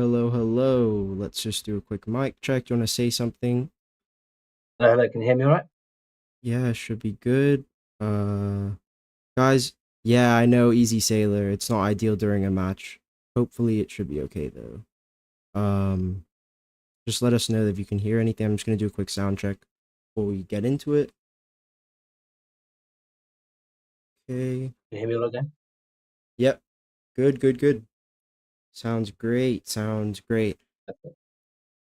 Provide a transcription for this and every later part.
hello, hello. Let's just do a quick mic check. Do you want to say something? Hello, can you hear me all right? Yeah, should be good. Uh, guys, yeah, I know, easy sailor. It's not ideal during a match. Hopefully, it should be okay though. Um, just let us know if you can hear anything. I'm just gonna do a quick sound check before we get into it. Okay. Can you hear me all again? Yep. Good, good, good. Sounds great. Sounds great.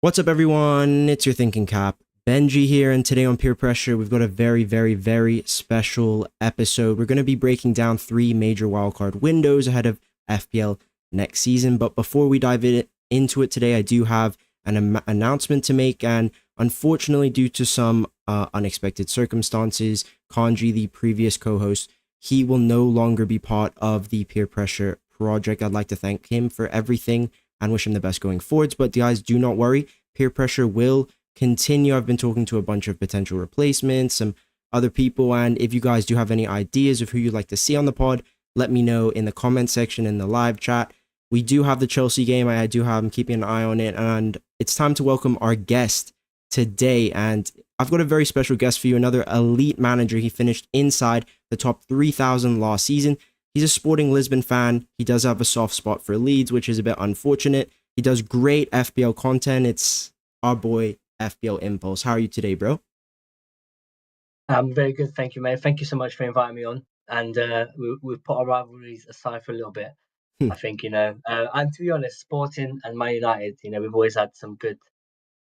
What's up, everyone? It's your thinking cap, Benji here, and today on Peer Pressure, we've got a very, very, very special episode. We're going to be breaking down 3 major wildcard windows ahead of FPL next season. But before we dive into it today, I do have an announcement to make, and unfortunately, due to some unexpected circumstances, Kanji, the previous co-host, he will no longer be part of the Peer Pressure project. I'd like to thank him for everything and wish him the best going forwards. But guys, do not worry. Peer Pressure will continue. I've been talking to a bunch of potential replacements, some other people, and if you guys do have any ideas of who you'd like to see on the pod, let me know in the comment section in the live chat. We do have the Chelsea game. I do have, I'm keeping an eye on it, and it's time to welcome our guest today. And I've got a very special guest for you, another elite manager. He finished inside the top 3,000 last season. He's a Sporting Lisbon fan. He does have a soft spot for Leeds, which is a bit unfortunate. He does great FPL content. It's our boy, FPL Impulse. How are you today, bro? I'm very good, thank you, mate. Thank you so much for inviting me on. And we've put our rivalries aside for a little bit. I think, and to be honest, Sporting and Man United, we've always had some good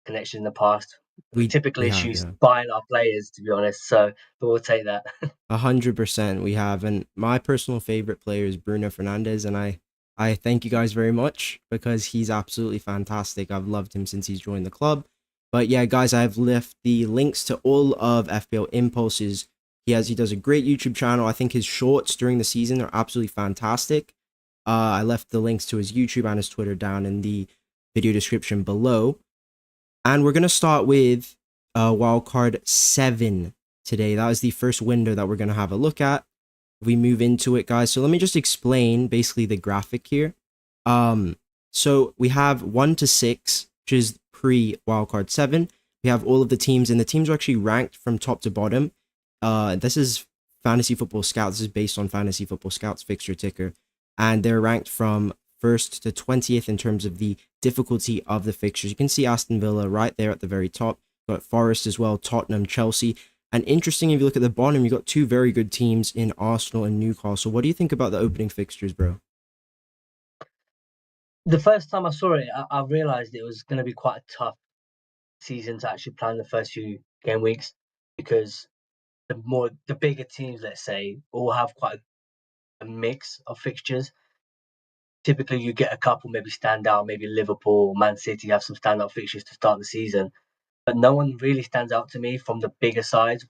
connections in the past. We Typical have, issues yeah. buying our players, to be honest. So, but we'll take that. 100% we have. And my personal favorite player is Bruno Fernandes. And I thank you guys very much because he's absolutely fantastic. I've loved him since he's joined the club. But yeah, guys, I've left the links to all of FPL Impulses. He does a great YouTube channel. I think his shorts during the season are absolutely fantastic. I left the links to his YouTube and his Twitter down in the video description below. And we're gonna start with wildcard 7 today. That is the first window that we're gonna have a look at. We move into it, guys. So let me just explain basically the graphic here. So we have 1 to 6, which is pre wildcard 7. We have all of the teams, and the teams are actually ranked from top to bottom. This is Fantasy Football Scout. This is based on Fantasy Football Scout's fixture ticker, and they're ranked from 1st to 20th in terms of the difficulty of the fixtures. You can see Aston Villa right there at the very top. You've got Forest as well, Tottenham, Chelsea. And interesting, if you look at the bottom, you've got 2 very good teams in Arsenal and Newcastle. What do you think about the opening fixtures, bro? The first time I saw it, I realised it was going to be quite a tough season to actually plan the first few game weeks because the bigger teams, let's say, all have quite a mix of fixtures. Typically, you get a couple maybe stand out, maybe Liverpool, Man City have some standout fixtures to start the season, but no one really stands out to me from the bigger sides.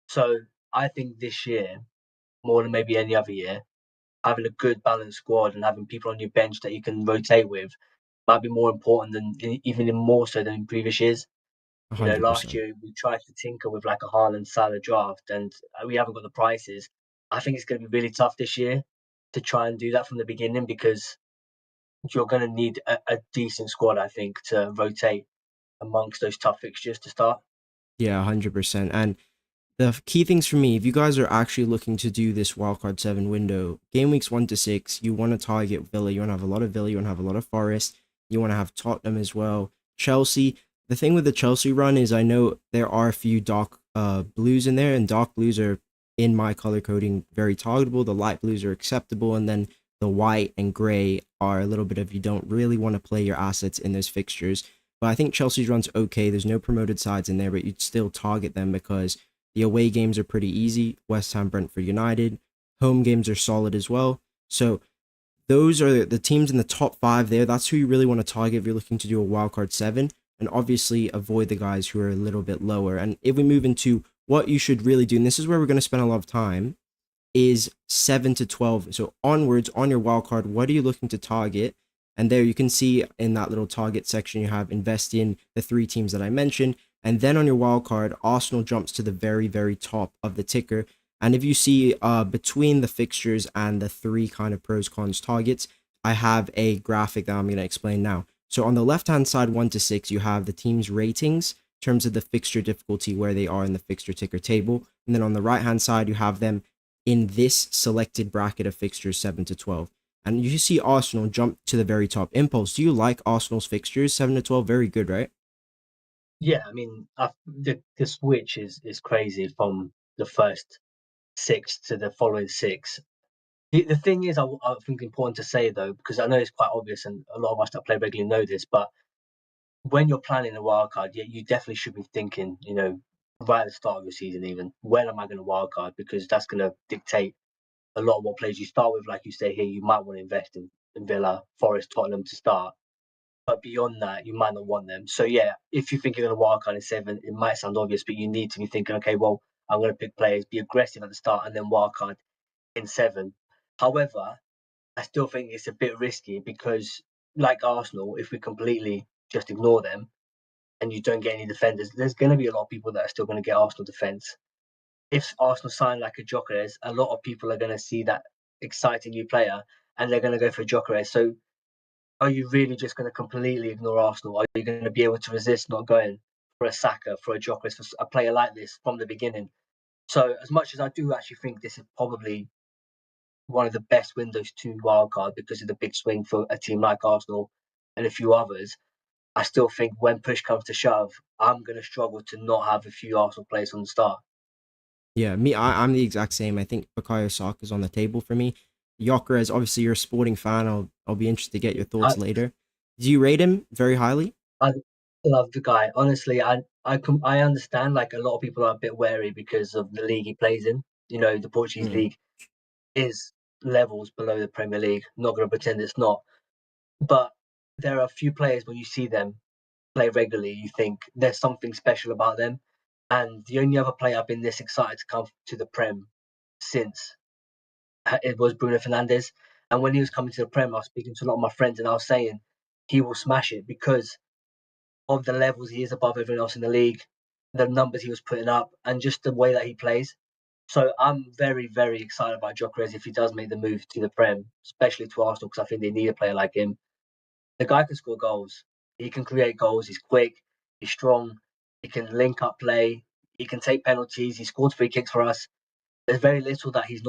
So I think this year, more than maybe any other year, having a good balanced squad and having people on your bench that you can rotate with might be more important than even more so than in previous years. Last 100%. year we tried to tinker with like a Haaland Salah draft, and we haven't got the prices. I think it's going to be really tough this year to try and do that from the beginning because you're going to need a decent squad, I think, to rotate amongst those tough fixtures to start. Yeah, 100%. And the key things for me, if you guys are actually looking to do this wildcard 7 window, game weeks 1 to 6, you want to target Villa. You want to have a lot of Villa. You want to have a lot of Forest. You want to have Tottenham as well. Chelsea. The thing with the Chelsea run is I know there are a few dark blues in there, and dark blues are, in my color coding, very targetable. The light blues are acceptable, and then the white and gray are a little bit of you don't really want to play your assets in those fixtures. But I think Chelsea's run's okay. There's no promoted sides in there, but you'd still target them because the away games are pretty easy. West Ham, Brentford, United. Home games are solid as well. So those are the teams in the top 5 there. That's who you really want to target if you're looking to do a wildcard 7. And obviously avoid the guys who are a little bit lower. And if we move into what you should really do, and this is where we're going to spend a lot of time, is 7 to 12. So onwards on your wildcard, what are you looking to target? And there you can see in that little target section, you have invest in the 3 teams that I mentioned. And then on your wildcard, Arsenal jumps to the very, very top of the ticker. And if you see between the fixtures and the 3 kind of pros cons targets, I have a graphic that I'm going to explain now. So on the left-hand side, 1 to 6, you have the team's ratings in terms of the fixture difficulty, where they are in the fixture ticker table. And then on the right-hand side, you have them in this selected bracket of fixtures, 7 to 12. And you see Arsenal jump to the very top. Impulse, do you like Arsenal's fixtures? 7 to 12, very good, right? Yeah, I mean, the switch is crazy from the first six to the following six. The thing is, I think important to say though, because I know it's quite obvious, and a lot of us that play regularly know this, but when you're planning a wild card, yeah, you definitely should be thinking, right at the start of your season, even when am I going to wild card? Because that's going to dictate a lot of what players you start with. Like you say here, you might want to invest in Villa, Forest, Tottenham to start, but beyond that, you might not want them. So yeah, if you think you're going to wild card in 7, it might sound obvious, but you need to be thinking, okay, well, I'm going to pick players, be aggressive at the start, and then wild card in 7. However, I still think it's a bit risky because, like Arsenal, if we completely just ignore them and you don't get any defenders, there's going to be a lot of people that are still going to get Arsenal defence. If Arsenal sign like a Gyökeres, a lot of people are going to see that exciting new player and they're going to go for Gyökeres. So are you really just going to completely ignore Arsenal? Are you going to be able to resist not going for a Saka, for a Gyökeres, for a player like this from the beginning? So as much as I do actually think this is probably one of the best windows to wildcard because of the big swing for a team like Arsenal and a few others, I still think when push comes to shove, I'm going to struggle to not have a few Arsenal players on the start. Yeah, I'm the exact same. I think Bukayo Saka is on the table for me. Gyökeres, obviously you're a sporting fan. I'll be interested to get your I, thoughts later. Do you rate him very highly? I love the guy. Honestly, I understand like a lot of people are a bit wary because of the league he plays in. The Portuguese Mm. league is levels below the Premier League. Not going to pretend it's not, but there are a few players when you see them play regularly, you think there's something special about them. And the only other player I've been this excited to come to the Prem since it was Bruno Fernandes. And when he was coming to the Prem, I was speaking to a lot of my friends, and I was saying he will smash it because of the levels he is above everyone else in the league, the numbers he was putting up, and just the way that he plays. So I'm very, very excited about Gyökeres if he does make the move to the Prem, especially to Arsenal, because I think they need a player like him. The guy can score goals. He can create goals. He's quick. He's strong. He can link up play. He can take penalties. He scored free kicks for us. There's very little that he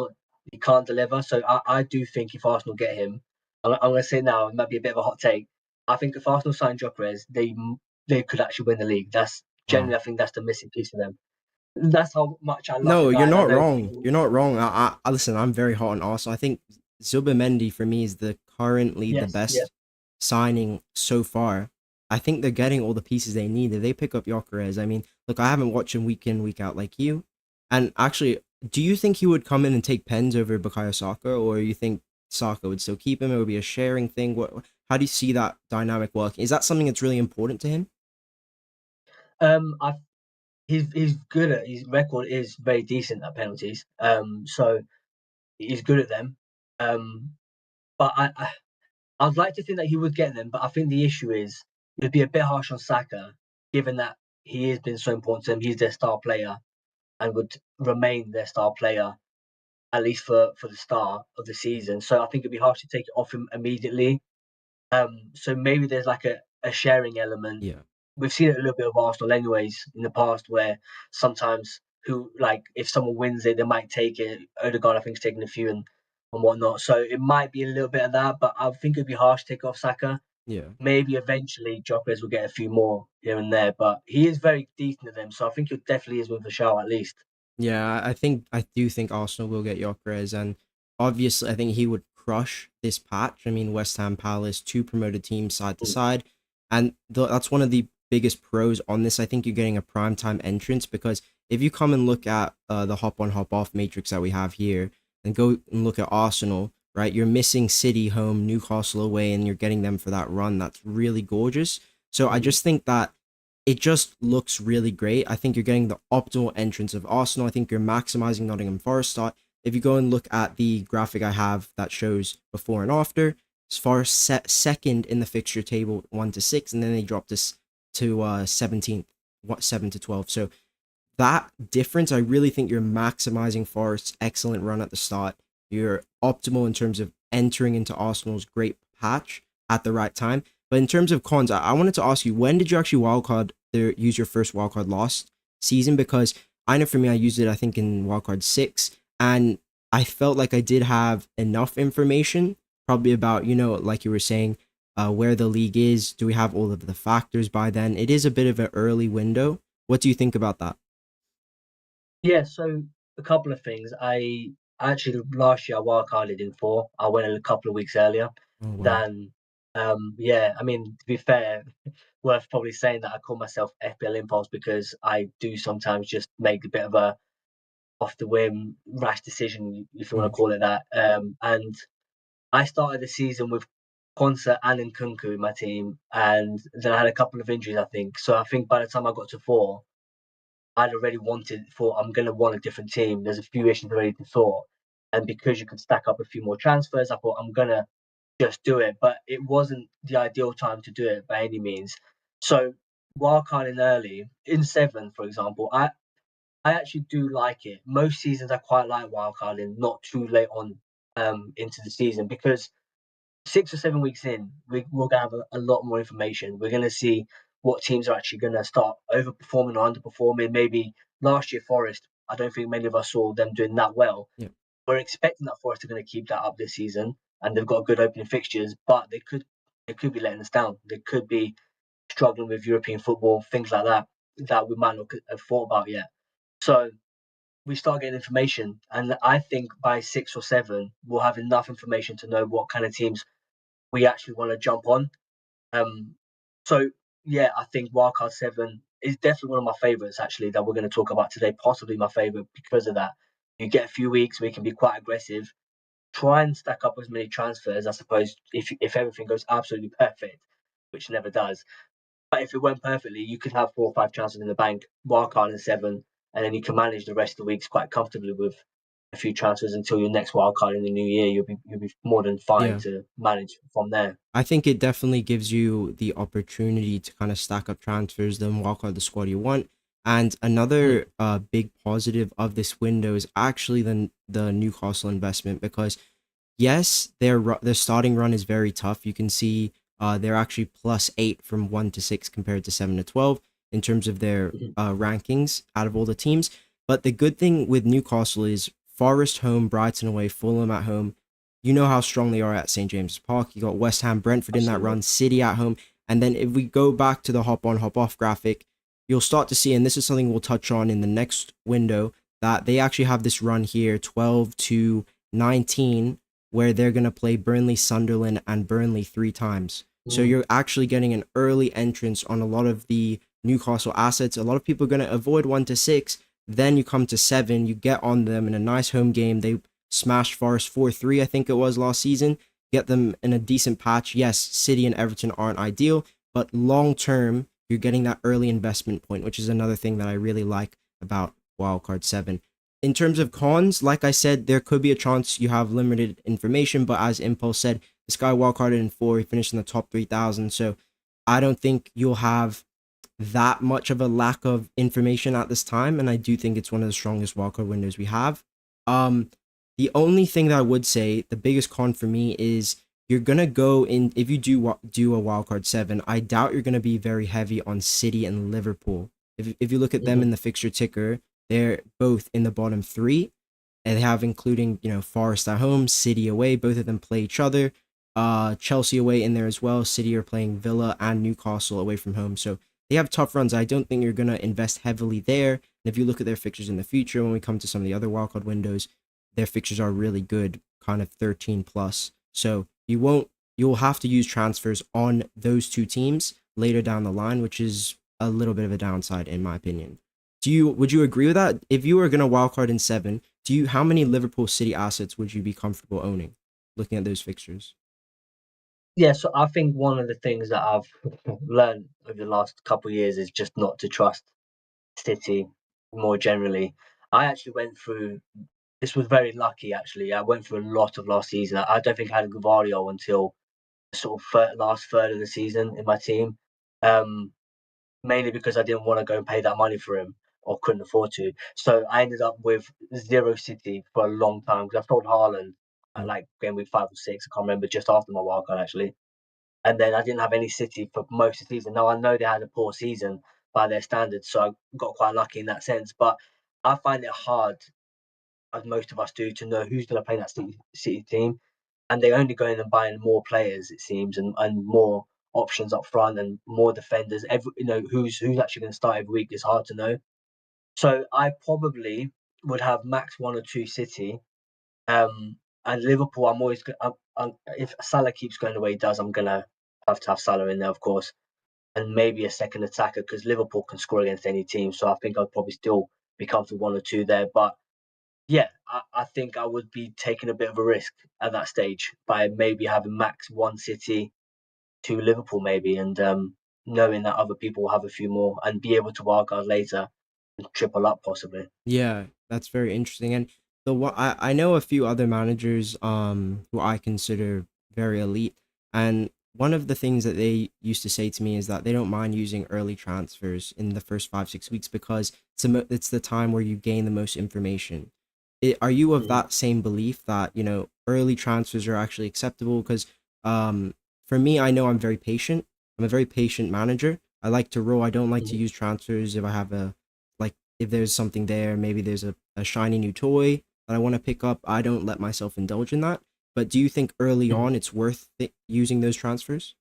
can't deliver. So I do think if Arsenal get him, I'm going to say now, it might be a bit of a hot take. I think if Arsenal sign Gyökeres, they could actually win the league. That's Wow. generally, I think that's the missing piece for them. That's how much I love the No, you're guy, and I not know wrong. people. You're not wrong. Listen. I'm very hot on Arsenal. I think Zubimendi for me is the currently the Yes, yeah. best signing so far. I think they're getting all the pieces they need. If they pick up Gyökeres, I mean, look, I haven't watched him week in week out like you. And actually, do you think he would come in and take pens over Bukayo Saka, or you think Saka would still keep him? It would be a sharing thing. How do you see that dynamic working? Is that something that's really important to him? I he's good at his record is very decent at penalties. So he's good at them. Um, but I'd like to think that he would get them, but I think the issue is it'd be a bit harsh on Saka, given that he has been so important to them. He's their star player and would remain their star player at least for the start of the season. So I think it'd be harsh to take it off him immediately. So maybe there's like a sharing element. Yeah. We've seen it a little bit of Arsenal, anyways, in the past, where sometimes who like if someone wins it, they might take it. Odegaard, I think, is taking a few and whatnot. So it might be a little bit of that, but I think it'd be harsh to take off Saka. Yeah. Maybe eventually Jokeres will get a few more here and there, but he is very decent at them, so I think it definitely is worth a shout at least. Yeah, I do think Arsenal will get Gyökeres, and obviously I think he would crush this patch. I mean, West Ham, Palace, two promoted teams side to Mm. side, and that's one of the biggest pros on this. I think you're getting a prime time entrance because if you come and look at the hop on hop off matrix that we have here, and go and look at Arsenal, right? You're missing City home, Newcastle away, and you're getting them for that run. That's really gorgeous. So I Mm. just think that it just looks really great. I think you're getting the optimal entrance of Arsenal. I think you're maximizing Nottingham Forest start. If you go and look at the graphic I have that shows before and after, as far as second in the fixture table, 1 to 6, and then they dropped us to 17th, 7 to 12. So that difference, I really think you're maximizing Forest's excellent run at the start. You're optimal in terms of entering into Arsenal's great patch at the right time. But in terms of cons, I wanted to ask you, when did you actually wildcard use your first wildcard last season? Because I know for me, I used it I think in wildcard 6, and I felt like I did have enough information, probably about, like you were saying, where the league is. Do we have all of the factors by then? It is a bit of an early window. What do you think about that? Yeah, so a couple of things. I actually last year I wildcarded in four. I went a couple of weeks earlier Oh wow. than yeah, I mean to be fair, worth probably saying that I call myself FPL Impulse because I do sometimes just make a bit of a off the whim rash decision, if you want Mm, to call it that. And I started the season with Quansah and Nkunku in my team, and then I had a couple of injuries, I think. So I think by the time I got to four, I'd already thought I'm going to want a different team. There's a few issues already to sort. And because you could stack up a few more transfers, I thought I'm going to just do it. But it wasn't the ideal time to do it by any means. So wildcarding early, in seven, for example, I actually do like it. Most seasons I quite like wildcarding, not too late on into the season because 6 or 7 weeks in, we're gonna have a lot more information. We're gonna see what teams are actually gonna start overperforming or underperforming. Maybe last year Forest, I don't think many of us saw them doing that well. yeah. We're expecting that Forest are gonna keep that up this season, and they've got good opening fixtures, but they could be letting us down. They could be struggling with European football, things like that that we might not have thought about yet. So we start getting information, and I think by 6 or 7 we'll have enough information to know what kind of teams we actually want to jump on. Um, so yeah, I think Wildcard Seven is definitely one of my favorites actually that we're going to talk about today. Possibly my favorite because of that. You get a few weeks where you can be quite aggressive. Try and stack up as many transfers, I suppose, if everything goes absolutely perfect, which never does. But if it went perfectly, you could have 4 or 5 chances in the bank, wildcard in seven, and then you can manage the rest of the weeks quite comfortably with a few transfers until your next wildcard in the new year. You'll be more than fine Yeah. to manage from there. I think it definitely gives you the opportunity to kind of stack up transfers, then walk out the squad you want. And Mm, another big positive of this window is actually the Newcastle investment, because yes, their starting run is very tough. You can see they're actually +8 from 1 to 6 compared to 7 to 12 in terms of their mhm, rankings out of all the teams. But the good thing with Newcastle is Forest home, Brighton away, Fulham at home. You know how strong they are at St James's Park. You got West Ham, Brentford in that absolutely. run, City at home, and then if we go back to the hop on, hop off graphic, you'll start to see, and this is something we'll touch on in the next window, that they actually have this run here, 12 to 19, where they're going to play Burnley, Sunderland, and Burnley 3 times. So Mm, you're actually getting an early entrance on a lot of the Newcastle assets. A lot of people are going to avoid 1 to 6. Then you come to 7, you get on them in a nice home game. They smashed Forest 4-3, I think it was last season. Get them in a decent patch. Yes, City and Everton aren't ideal, but long term, you're getting that early investment point, which is another thing that I really like about Wildcard 7. In terms of cons, like I said, there could be a chance you have limited information, but as Impulse said, this guy wildcarded in 4, he finished in the top 3,000, so I don't think you'll have that much of a lack of information at this time, and I do think it's one of the strongest wildcard windows we have. Um, the only thing that I would say, the biggest con for me is you're gonna go in if you do a wildcard 7. I doubt you're gonna be very heavy on City and Liverpool. If you look at them mhm, in the fixture ticker, they're both in the bottom three, and they have including Forest at home, City away. Both of them play each other. Chelsea away in there as well. City are playing Villa and Newcastle away from home, so they have tough runs. I don't think you're gonna invest heavily there. And if you look at their fixtures in the future, when we come to some of the other wildcard windows, their fixtures are really good, kind of 13 plus. So you'll have to use transfers on those two teams later down the line, which is a little bit of a downside in my opinion. Would you agree with that? If you were gonna wildcard in 7, how many Liverpool City assets would you be comfortable owning? Looking at those fixtures. Yeah, so I think one of the things that I've learned over the last couple of years is just not to trust City more generally. I actually went through this was very lucky actually. I went through a lot of last season. I don't think I had Gvardio until the sort of last third of the season in my team. Um, Mainly because I didn't want to go and pay that money for him or couldn't afford to. So I ended up with zero City for a long time because I sold Haaland at Mm, like game week 5 or 6. I can't remember, just after my wildcard actually. and then I didn't have any City for most of the season. Now I know they had a poor season by their standards, so I got quite lucky in that sense. But I find it hard, as most of us do, to know who's going to play that City team, and they only go in and buying more players, it seems, and more options up front and more defenders. Who's actually going to start every week is hard to know. So I probably would have max one or two City, and Liverpool. I'm always if Salah keeps going the way he does, I'm gonna have to have Salah in there, of course, and maybe a second attacker because Liverpool can score against any team. So I think I'd probably still be comfortable one or two there. But yeah, I think I would be taking a bit of a risk at that stage by maybe having max one City, two Liverpool, maybe, and knowing that other people will have a few more and be able to wildcard later and triple up possibly. Yeah, that's very interesting. And the one I know a few other managers who I consider very elite, and one of the things that they used to say to me is that they don't mind using early transfers in the first 5 6 weeks because it's the time where you gain the most information. Are you of Mm-hmm. that same belief that early transfers are actually acceptable? Because for me, I know I'm very patient. I'm a very patient manager. I like to roll. I don't like to Mm-hmm. use transfers if I have a like if there's something there, maybe there's a shiny new toy that I want to pick up. I don't let myself indulge in that. But do you think early Mm-hmm. on it's worth using those transfers?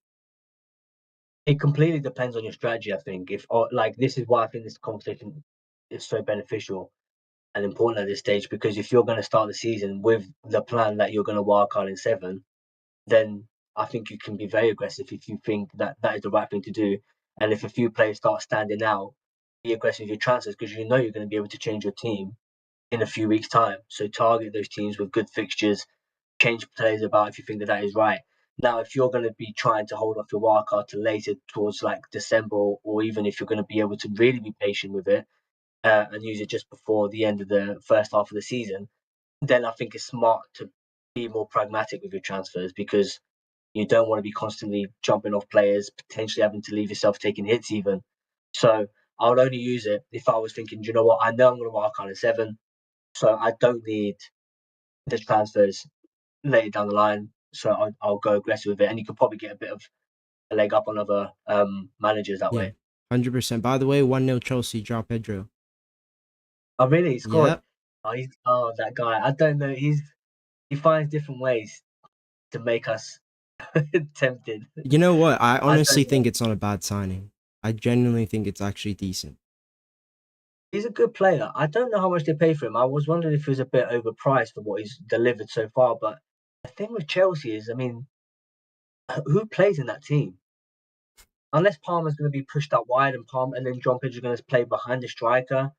It completely depends on your strategy, I think. If or like this is why I think this conversation is so beneficial and important at this stage because if you're going to start the season with the plan that you're going to wildcard in seven, then I think you can be very aggressive if you think that that is the right thing to do. And if a few players start standing out, be aggressive with your transfers because you know you're going to be able to change your team in a few weeks' time. So target those teams with good fixtures, change players about if you think that that is right. Now, if you're going to be trying to hold off your wild card to later towards like December, or even if you're going to be able to really be patient with it and use it just before the end of the first half of the season, then I think it's smart to be more pragmatic with your transfers because you don't want to be constantly jumping off players, potentially having to leave yourself taking hits even. So I would only use it if I was thinking, do you know what, I know I'm going to wild card in seven, so I don't need the transfers later down the line. So I'll go aggressive with it, and you could probably get a bit of a leg up on other managers that Yeah, way. 100%. By the way, 1-0 Chelsea, João Pedro. Oh, really? He scored. Yeah. Oh, that guy. I don't know. He finds different ways to make us tempted. You know what? I I honestly don't think know. it's not a bad signing. I genuinely think it's actually decent. He's a good player. I don't know how much they pay for him. I was wondering if he was a bit overpriced for what he's delivered so far. But the thing with Chelsea is, I mean, who plays in that team? Unless Palmer's going to be pushed out wide and then John Pedro's going to play behind the striker.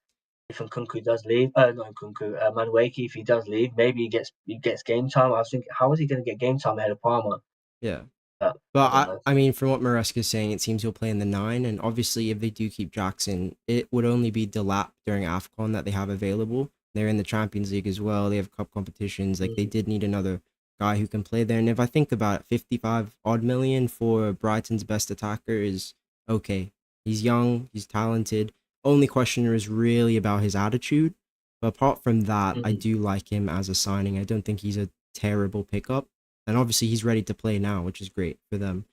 If Nkunku does leave, not Nkunku, Manueki, if he does leave, maybe he gets game time. I was thinking, how is he going to get game time ahead of Palmer? Yeah. I But don't I, know. I mean, from what Maresca's saying, it seems he'll play in the nine. And obviously, if they do keep Jackson, it would only be Delap during AFCON that they have available. They're in the Champions League as well. They have cup competitions. Like, they Mm, did need another guy who can play there. And if I think about it, 55 odd million for Brighton's best attacker is okay. He's young, he's talented. Only question is really about his attitude. But apart from that, I mm. do like him as a signing. I don't think he's a terrible pickup. And obviously he's ready to play now, which is great for them.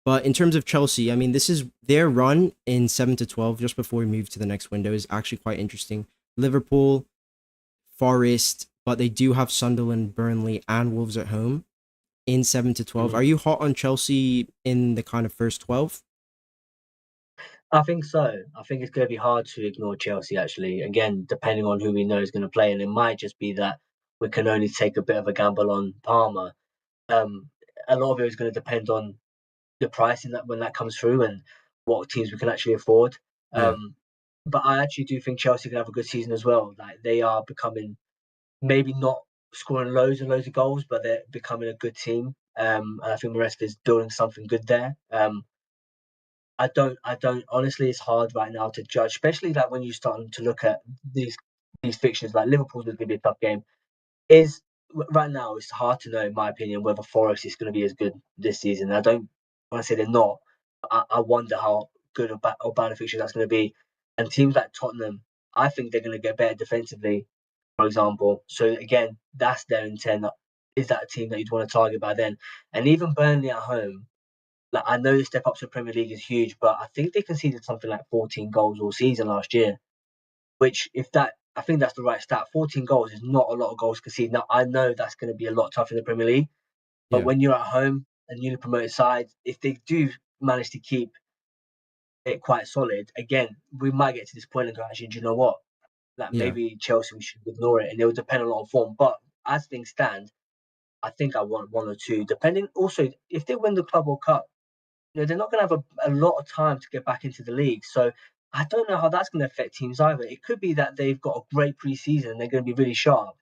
But in terms of Chelsea, I mean, this is their run in 7 to 12 just before we move to the next window is actually quite interesting. Liverpool, Forest, but they do have Sunderland, Burnley, and Wolves at home in 7 to 12. Are Mm. you hot on Chelsea in the kind of first 12? I think so. I think it's going to be hard to ignore Chelsea, actually. Again, depending on who we know is going to play. And it might just be that we can only take a bit of a gamble on Palmer. Um, a lot of it is going to depend on the pricing that when that comes through and what teams we can actually afford. Yeah, Um, but I actually do think Chelsea can have a good season as well. Like they are becoming maybe not scoring loads and loads of goals, but they're becoming a good team. And I think Maresca is building something good there. I don't honestly. It's hard right now to judge, especially like when you're starting to look at these these fixtures. Like Liverpool's going to be a tough game. Is right now it's hard to know, in my opinion, whether Forest is going to be as good this season. I don't want to say they're not. I wonder how good or bad a fixture that's going to be. And teams like Tottenham, I think they're going to get better defensively, for example. So again, that's their intent. Is that a team that you'd want to target by then? And even Burnley at home, Like I know the step up to the Premier League is huge, but I think they conceded something like 14 goals all season last year. Which, if that, I think that's the right stat. 14 goals is not a lot of goals conceded. Now I know that's going to be a lot tougher in the Premier League, but Yeah, when you're at home, a newly promoted side, if they do manage to keep it quite solid, again, we might get to this point and go, actually, do you know what? Like yeah. maybe Chelsea, we should ignore it, and it will depend a lot on form. But as things stand, I think I want one or two. Depending also if they win the Club World Cup, they're not going to have a lot of time to get back into the league. So I don't know how that's going to affect teams either. It could be that they've got a great preseason and they're going to be really sharp,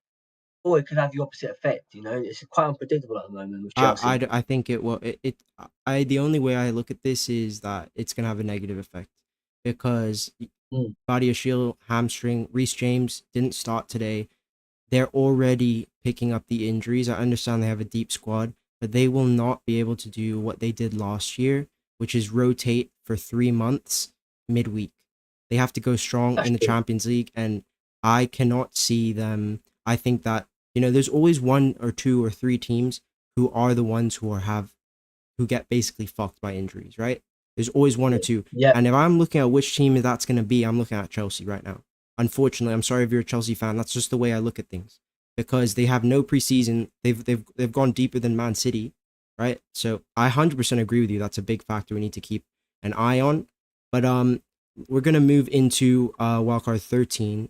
or it could have the opposite effect. It's quite unpredictable at the moment with Chelsea. I think it will. I the only way I look at this is that it's gonna have a negative effect because Mm, Badiashile hamstring, Reece James didn't start today. They're already picking up the injuries. I understand they have a deep squad, but they will not be able to do what they did last year, which is rotate for 3 months midweek. They have to go strong that's in the true. Champions League, and I cannot see them. I think that there's always one or two or three teams who are the ones who get basically fucked by injuries, right? There's always one or two. Yeah, And if I'm looking at which team that's going to be, I'm looking at Chelsea right now. Unfortunately, I'm sorry if you're a Chelsea fan. That's just the way I look at things because they have no preseason. They've gone deeper than Man City, right? So I 100% agree with you. That's a big factor we need to keep an eye on. But we're gonna move into wildcard 13,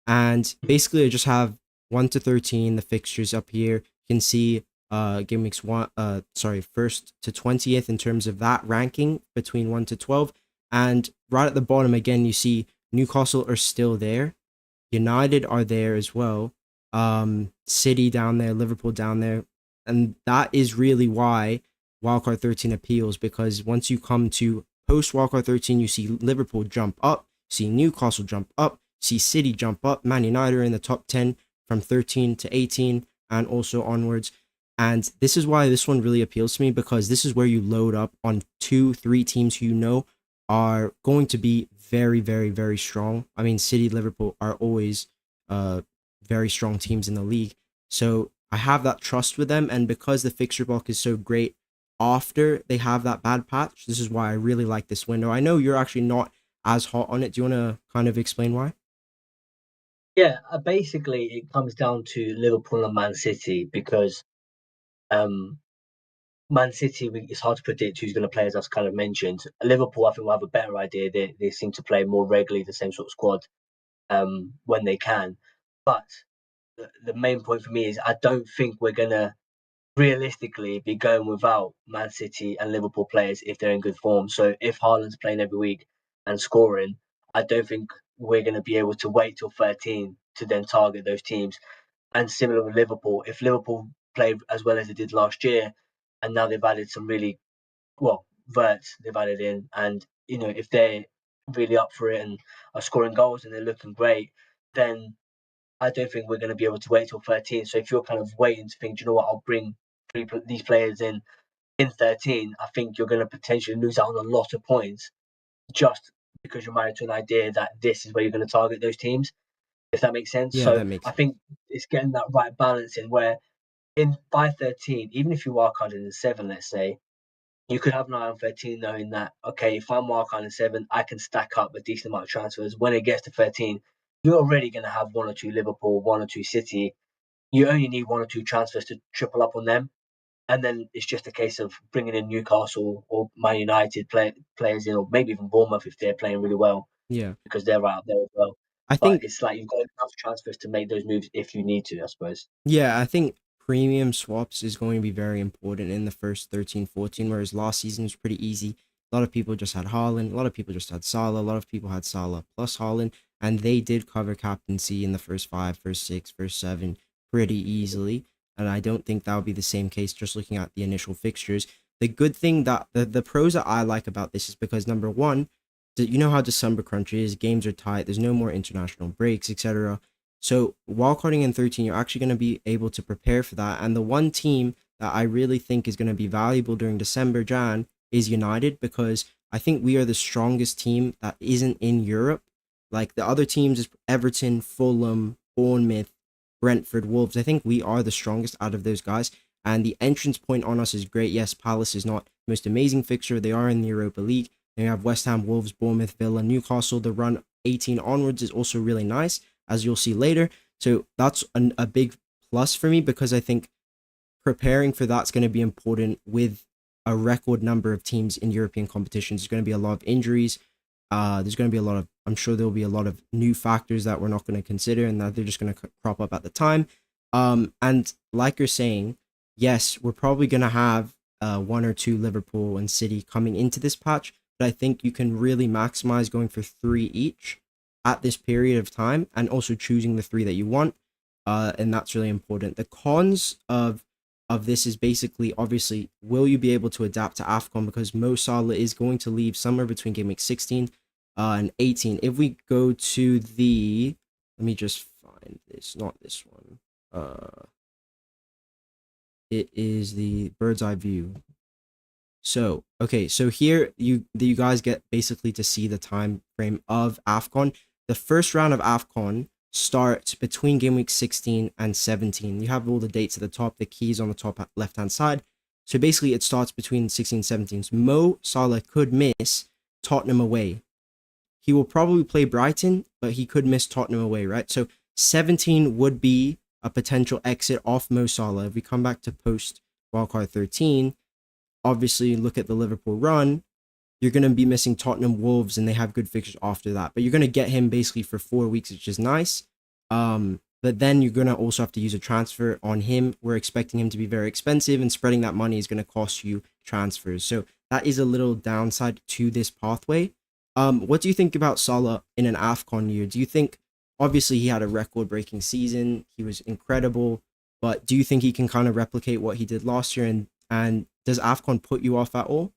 and basically I just have 1 to 13 the fixtures up here. You can see game weeks 1st to 20th in terms of that ranking between 1 to 12. And right at the bottom again you see Newcastle are still there. United are there as well. City down there, Liverpool down there. And that is really why Wildcard 13 appeals, because once you come to post Wildcard 13, you see Liverpool jump up, see Newcastle jump up, see City jump up, Man United are in the top 10 from 13 to 18 and also onwards. And this is why this one really appeals to me, because this is where you load up on 2, 3 teams who are going to be very, very, very strong. I mean, City, Liverpool are always very strong teams in the league. So I have that trust with them. And because the fixture block is so great after they have that bad patch, this is why I really like this window. I know you're actually not as hot on it. Do you want to kind of explain why? yeah. Basically, it comes down to Liverpool and Man City because um, Man City, it's hard to predict who's going to play, as I've kind of mentioned. Liverpool, I think, will have a better idea. They seem to play more regularly the same sort of squad when they can. But the main point for me is I don't think we're going to realistically be going without Man City and Liverpool players if they're in good form. So if Haaland's playing every week and scoring, I don't think we're going to be able to wait till 13 to then target those teams. And similar with Liverpool, if Liverpool played as well as they did last year, and now they've added some really verts they've added in, and if they're really up for it and are scoring goals and they're looking great, then I don't think we're going to be able to wait till 13. So if you're kind of waiting to think, you know what, I'll bring these players in 13, I think you're going to potentially lose out on a lot of points just because you're married to an idea that this is where you're going to target those teams, if that makes sense. Yeah, So that makes I sense. think it's getting that right balance in where in by 13, even if you wild card in the 7, let's say, you could have an eye on 13 knowing that, okay, if I'm wild card in 7, I can stack up a decent amount of transfers. When it gets to 13, you're already going to have one or two Liverpool, one or two City. You only need one or two transfers to triple up on them. And then it's just a case of bringing in Newcastle or Man United players in, or maybe even Bournemouth if they're playing really well, Yeah. because they're right up there as well. I But think it's like you've got enough transfers to make those moves if you need to, I suppose. Yeah, I think premium swaps is going to be very important in the first 13, 14. Whereas last season was pretty easy. A lot of people just had Haaland, a lot of people just had Salah, a lot of people had Salah plus Haaland, and they did cover captaincy in the first 5, first 6, first 7 pretty easily. And I don't think that would be the same case just looking at the initial fixtures. The good thing that the pros that I like about this is because number one, you know how December crunch is, games are tight, there's no more international breaks, etc. So wildcarding in 13, you're actually going to be able to prepare for that. And the one team that I really think is going to be valuable during December, Jan, is United, because I think we are the strongest team that isn't in Europe. Like the other teams is Everton, Fulham, Bournemouth, Brentford, Wolves. I think we are the strongest out of those guys. And the entrance point on us is great. Yes, Palace is not most amazing fixture. They are in the Europa League. Then you have West Ham, Wolves, Bournemouth, Villa, Newcastle. The run 18 onwards is also really nice, as you'll see later. So that's a big plus for me, because I think preparing for that's going to be important with a record number of teams in European competitions. There's going to be a lot of injuries. There's going to be a lot of, I'm sure there'll be a lot of new factors that we're not going to consider and that they're just going to crop up at the time. And like you're saying, yes, we're probably going to have one or two Liverpool and City coming into this patch, but I think you can really maximize going for 3 each at this period of time and also choosing the 3 that you want. And that's really important. The cons of this is basically, obviously, will you be able to adapt to AFCON, because Mo Salah is going to leave somewhere between game week 16 and 18. If we go to the, let me just find this, not this one. It is the bird's eye view. So, okay, so here you guys get basically to see the time frame of AFCON. The first round of AFCON starts between game week 16 and 17. You have all the dates at the top, the keys on the top left hand side. So basically it starts between 16 and 17. So Mo Salah could miss Tottenham away. He will probably play Brighton, but he could miss Tottenham away, right? So 17 would be a potential exit off Mo Salah. If we come back to post wildcard 13, obviously look at the Liverpool run, you're going to be missing Tottenham, Wolves, and they have good fixtures after that. But you're going to get him basically for 4 weeks, which is nice. But then you're going to also have to use a transfer on him. We're expecting him to be very expensive, and spreading that money is going to cost you transfers. So that is a little downside to this pathway. What do you think about Salah in an AFCON year? Do you think, obviously he had a record-breaking season, he was incredible, but do you think he can kind of replicate what he did last year? And does AFCON put you off at all?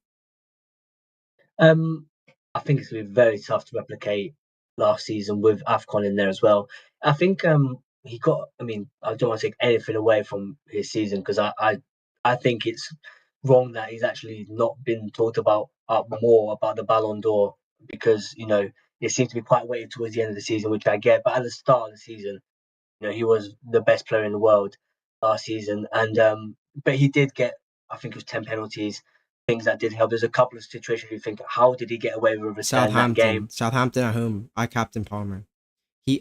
I think it's going to be very tough to replicate last season with AFCON in there as well. I think he got. I mean, I don't want to take anything away from his season, because I think it's wrong that he's actually not been talked about more about the Ballon d'Or, because it seems to be quite weighted towards the end of the season, which I get. But at the start of the season, he was the best player in the world last season, and but he did get, I think it was 10 penalties, things that did help. There's a couple of situations you think, how did he get away with a return that game? Southampton at home. I captain Palmer.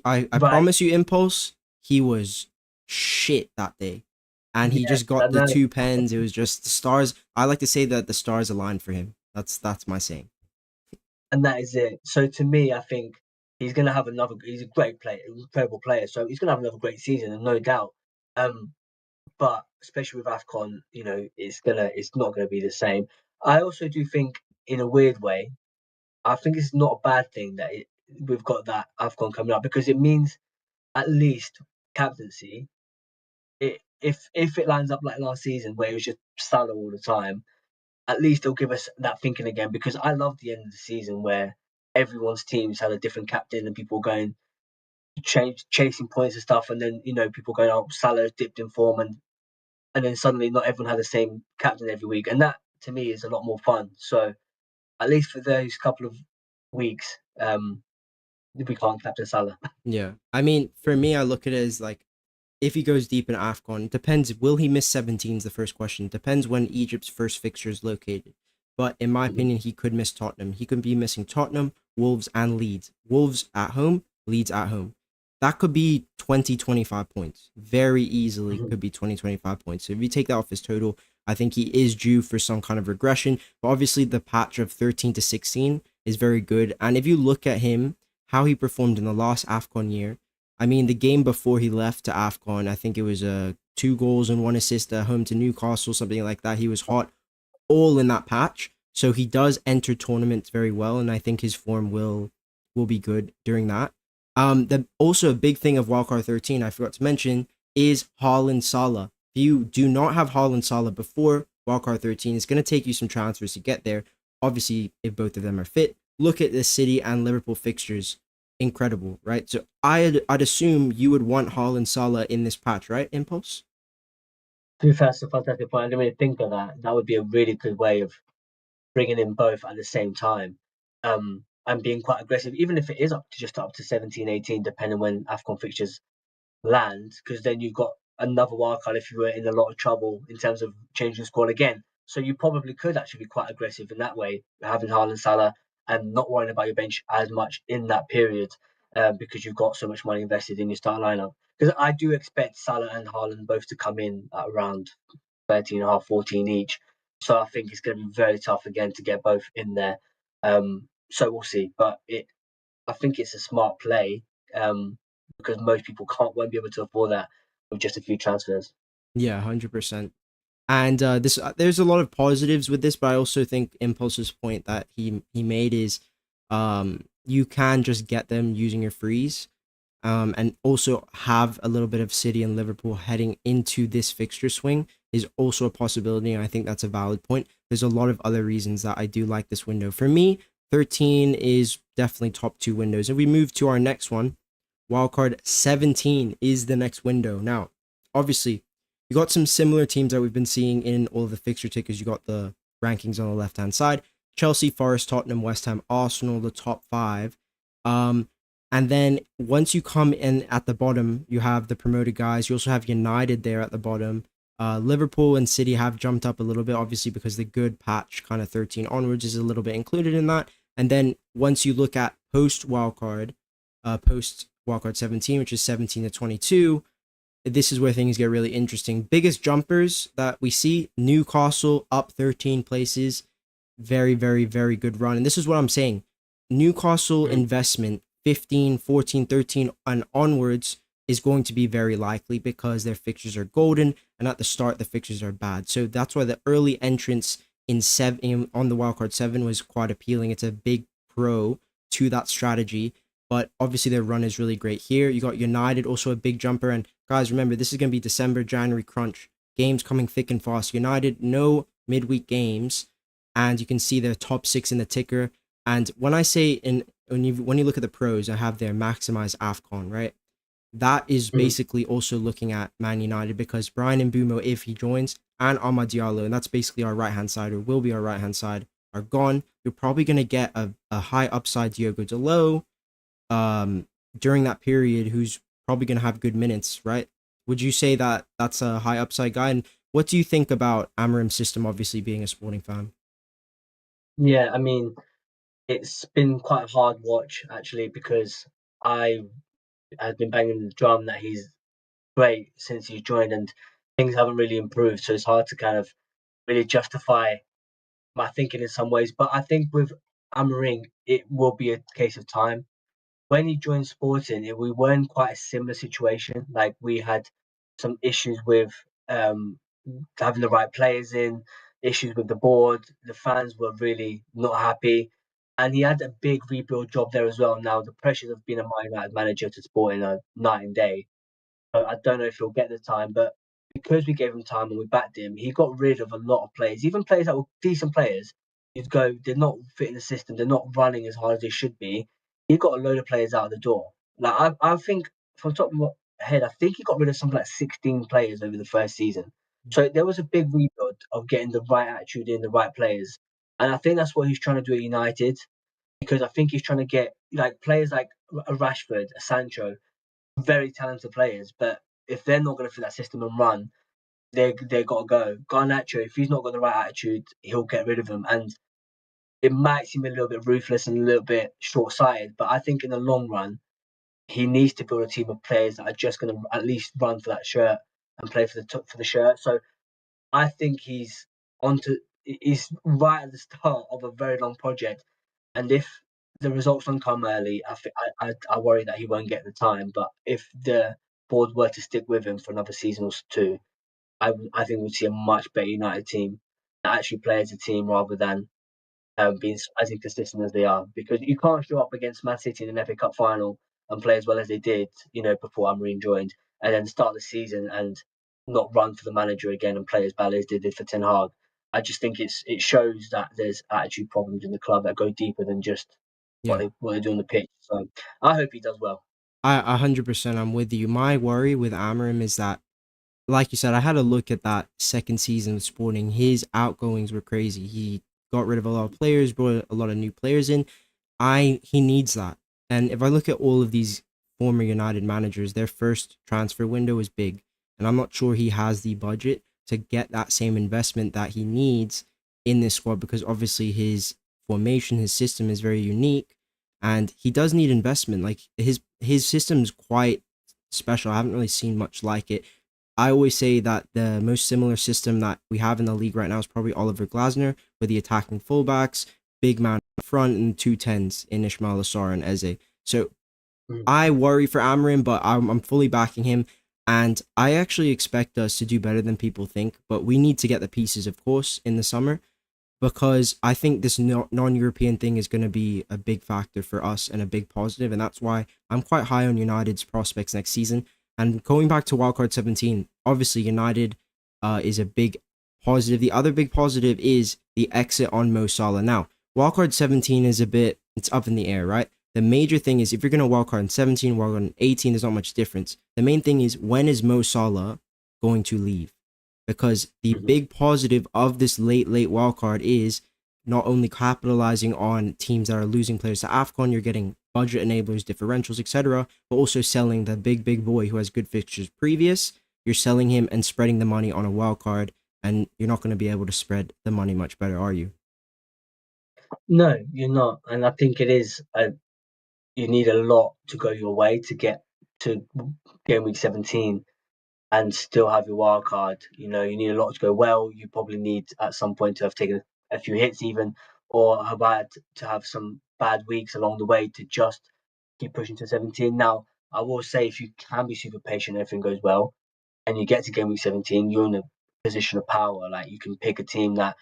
I Right? promise you, Impulse, he was shit that day. And he Yes, just I got the know, 2 pens. It was just the stars. I like to say that the stars aligned for him. That's my saying. and that is it. So to me, I think he's going to have another. He's a great player, incredible player. So he's going to have another great season, and no doubt. Um, but especially with Afcon, it's not gonna be the same. I also do think, in a weird way, I think it's not a bad thing that we've got that Afcon coming up, because it means at least captaincy. If it lines up like last season where it was just Salah all the time, at least it'll give us that thinking again. Because I love the end of the season where everyone's teams had a different captain and people going chasing points and stuff, and then people going, "Oh, Salah dipped in form," and then suddenly not everyone had the same captain every week, and that to me is a lot more fun. So at least for those couple of weeks, we can't captain Salah. Yeah. I mean, for me, I look at it as like, if he goes deep in AFCON, depends. Will he miss 17 is the first question. Depends when Egypt's first fixture is located. But in my opinion, he could miss Tottenham. He could be missing Tottenham, Wolves, and Leeds. Wolves at home, Leeds at home. That could be 20, 25 points. Very easily could be 20, 25 points. So if you take that off his total, I think he is due for some kind of regression. But obviously, the patch of 13 to 16 is very good. And if you look at him, how he performed in the last AFCON year, I mean, the game before he left to AFCON, I think it was 2 goals and 1 assist at home to Newcastle, something like that. He was hot all in that patch. So he does enter tournaments very well, and I think his form will be good during that. Also a big thing of Wildcard 13, I forgot to mention, is Haaland Salah. If you do not have Haaland Salah before Wildcard 13, it's going to take you some transfers to get there. Obviously, if both of them are fit, look at the City and Liverpool fixtures. Incredible, right? So I'd assume you would want Haaland Salah in this patch, right, Impulse? To be fair, that's a fantastic point. I didn't really think of that. That would be a really good way of bringing in both at the same time, and being quite aggressive, even if it is up to 17, 18, depending when Afcon fixtures land, because then you've got another wildcard if you were in a lot of trouble in terms of changing the squad again. So you probably could actually be quite aggressive in that way, having Haaland, Salah, and not worrying about your bench as much in that period, because you've got so much money invested in your start lineup. Because I do expect Salah and Haaland both to come in at around 13 and a half, 14 each. So I think it's going to be very tough again to get both in there. So we'll see. But I think it's a smart play, because most people won't be able to afford that with just a few transfers. Yeah, 100%. And this there's a lot of positives with this, but I also think Impulse's point that he made is you can just get them using your freeze. And also have a little bit of City and Liverpool heading into this fixture swing is also a possibility. And I think that's a valid point. There's a lot of other reasons that I do like this window. For me, 13 is definitely top two windows. If we move to our next one, wildcard 17 is the next window. Now, obviously, you got some similar teams that we've been seeing in all of the fixture tickers. You got the rankings on the left hand side: Chelsea, Forest, Tottenham, West Ham, Arsenal, the top five. And then once you come in at the bottom, you have the promoted guys. You also have United there at the bottom. Liverpool and City have jumped up a little bit, obviously, because the good patch kind of 13 onwards is a little bit included in that. And then once you look at post wildcard 17, which is 17 to 22, this is where things get really interesting. Biggest jumpers that we see: Newcastle up 13 places. Very, very, very good run. And this is what I'm saying. Newcastle investment 15, 14, 13 and onwards is going to be very likely because their fixtures are golden, and at the start the fixtures are bad. So that's why the early entrance in on the wildcard 7 was quite appealing. It's a big pro to that strategy, but obviously their run is really great here. You got United, also a big jumper. And guys, remember, this is going to be December, January crunch. Games coming thick and fast. United, no midweek games, and you can see their top 6 in the ticker. And when I say when you look at the pros, I have their maximize AFCON, right? That is basically also looking at Man United, because Brian Mbeumo, if he joins, and Amad Diallo, and that's basically our right-hand side, or will be our right-hand side, are gone. You're probably going to get a high upside Diogo Dalot during that period, who's probably going to have good minutes, right? Would you say that that's a high upside guy? And what do you think about Amorim's system, obviously being a Sporting fan? Yeah, I mean, it's been quite a hard watch actually, because I have been banging the drum that he's great since he joined, and things haven't really improved. So it's hard to kind of really justify my thinking in some ways. But I think with Amorim, it will be a case of time. When he joined Sporting, we were in quite a similar situation. Like, we had some issues with um, having the right players in, issues with the board. The fans were really not happy, and he had a big rebuild job there as well. Now the pressures of being a Man United manager to Sporting are night and day. So I don't know if he'll get the time, but because we gave him time and we backed him, he got rid of a lot of players, even players that were decent players. You'd go, they're not fitting the system, they're not running as hard as they should be. He got a load of players out of the door. Like, I think from top of my head, I think he got rid of something like 16 players over the first season. So there was a big rebuild of getting the right attitude in, the right players. And I think that's what he's trying to do at United, because I think he's trying to get like players like a Rashford, a Sancho, very talented players, but if they're not going to fit that system and run, they got to go. Garnacho, if he's not got the right attitude, he'll get rid of him, and it might seem a little bit ruthless and a little bit short sighted, but I think in the long run, he needs to build a team of players that are just going to at least run for that shirt and play for the shirt. So I think onto he's right at the start of a very long project, and if the results don't come early, I worry that he won't get the time. But if the board were to stick with him for another season or two, I think we'd see a much better United team that actually play as a team rather than being as inconsistent as they are. Because you can't show up against Man City in an FA Cup final and play as well as they did, before Amorim joined, and then start the season and not run for the manager again and play as badly as they did for Ten Hag. I just think it shows that there's attitude problems in the club that go deeper than just what Yeah. they do on the pitch. So I hope he does well. 100% I'm with you. My worry with Amarim is that, like you said, I had a look at that second season of Sporting. His outgoings were crazy. He got rid of a lot of players, brought a lot of new players in. He needs that. And if I look at all of these former United managers, their first transfer window is big, and I'm not sure he has the budget. to get that same investment that he needs in this squad, because obviously his formation, his system is very unique, and he does need investment. Like his system's quite special. I haven't really seen much like it. I always say that the most similar system that we have in the league right now is probably Oliver Glasner, with the attacking fullbacks, big man up front, and two tens in Ismail Assar and Eze. So Mm. I worry for Amarim, but I'm fully backing him. And I actually expect us to do better than people think, but we need to get the pieces, of course, in the summer, because I think this non-European thing is going to be a big factor for us and a big positive, and that's why I'm quite high on United's prospects next season. And going back to Wildcard 17, obviously United is a big positive. The other big positive is the exit on Mo Salah. Now, Wildcard 17 is it's up in the air, right? The major thing is if you're going to wildcard in 17, wildcard in 18, there's not much difference. The main thing is, when is Mo Salah going to leave? Because the Mhm. big positive of this late wildcard is not only capitalizing on teams that are losing players to AFCON, you're getting budget enablers, differentials, etc., but also selling the big boy who has good fixtures previous. You're selling him and spreading the money on a wildcard, and you're not going to be able to spread the money much better, are you? No, you're not, and I think it is. You need a lot to go your way to get to game week 17 and still have your wild card. You know, you need a lot to go well. You probably need at some point to have taken a few hits, even, or have had to have some bad weeks along the way to just keep pushing to 17. Now, I will say, if you can be super patient, everything goes well, and you get to game week 17, you're in a position of power. Like, you can pick a team that,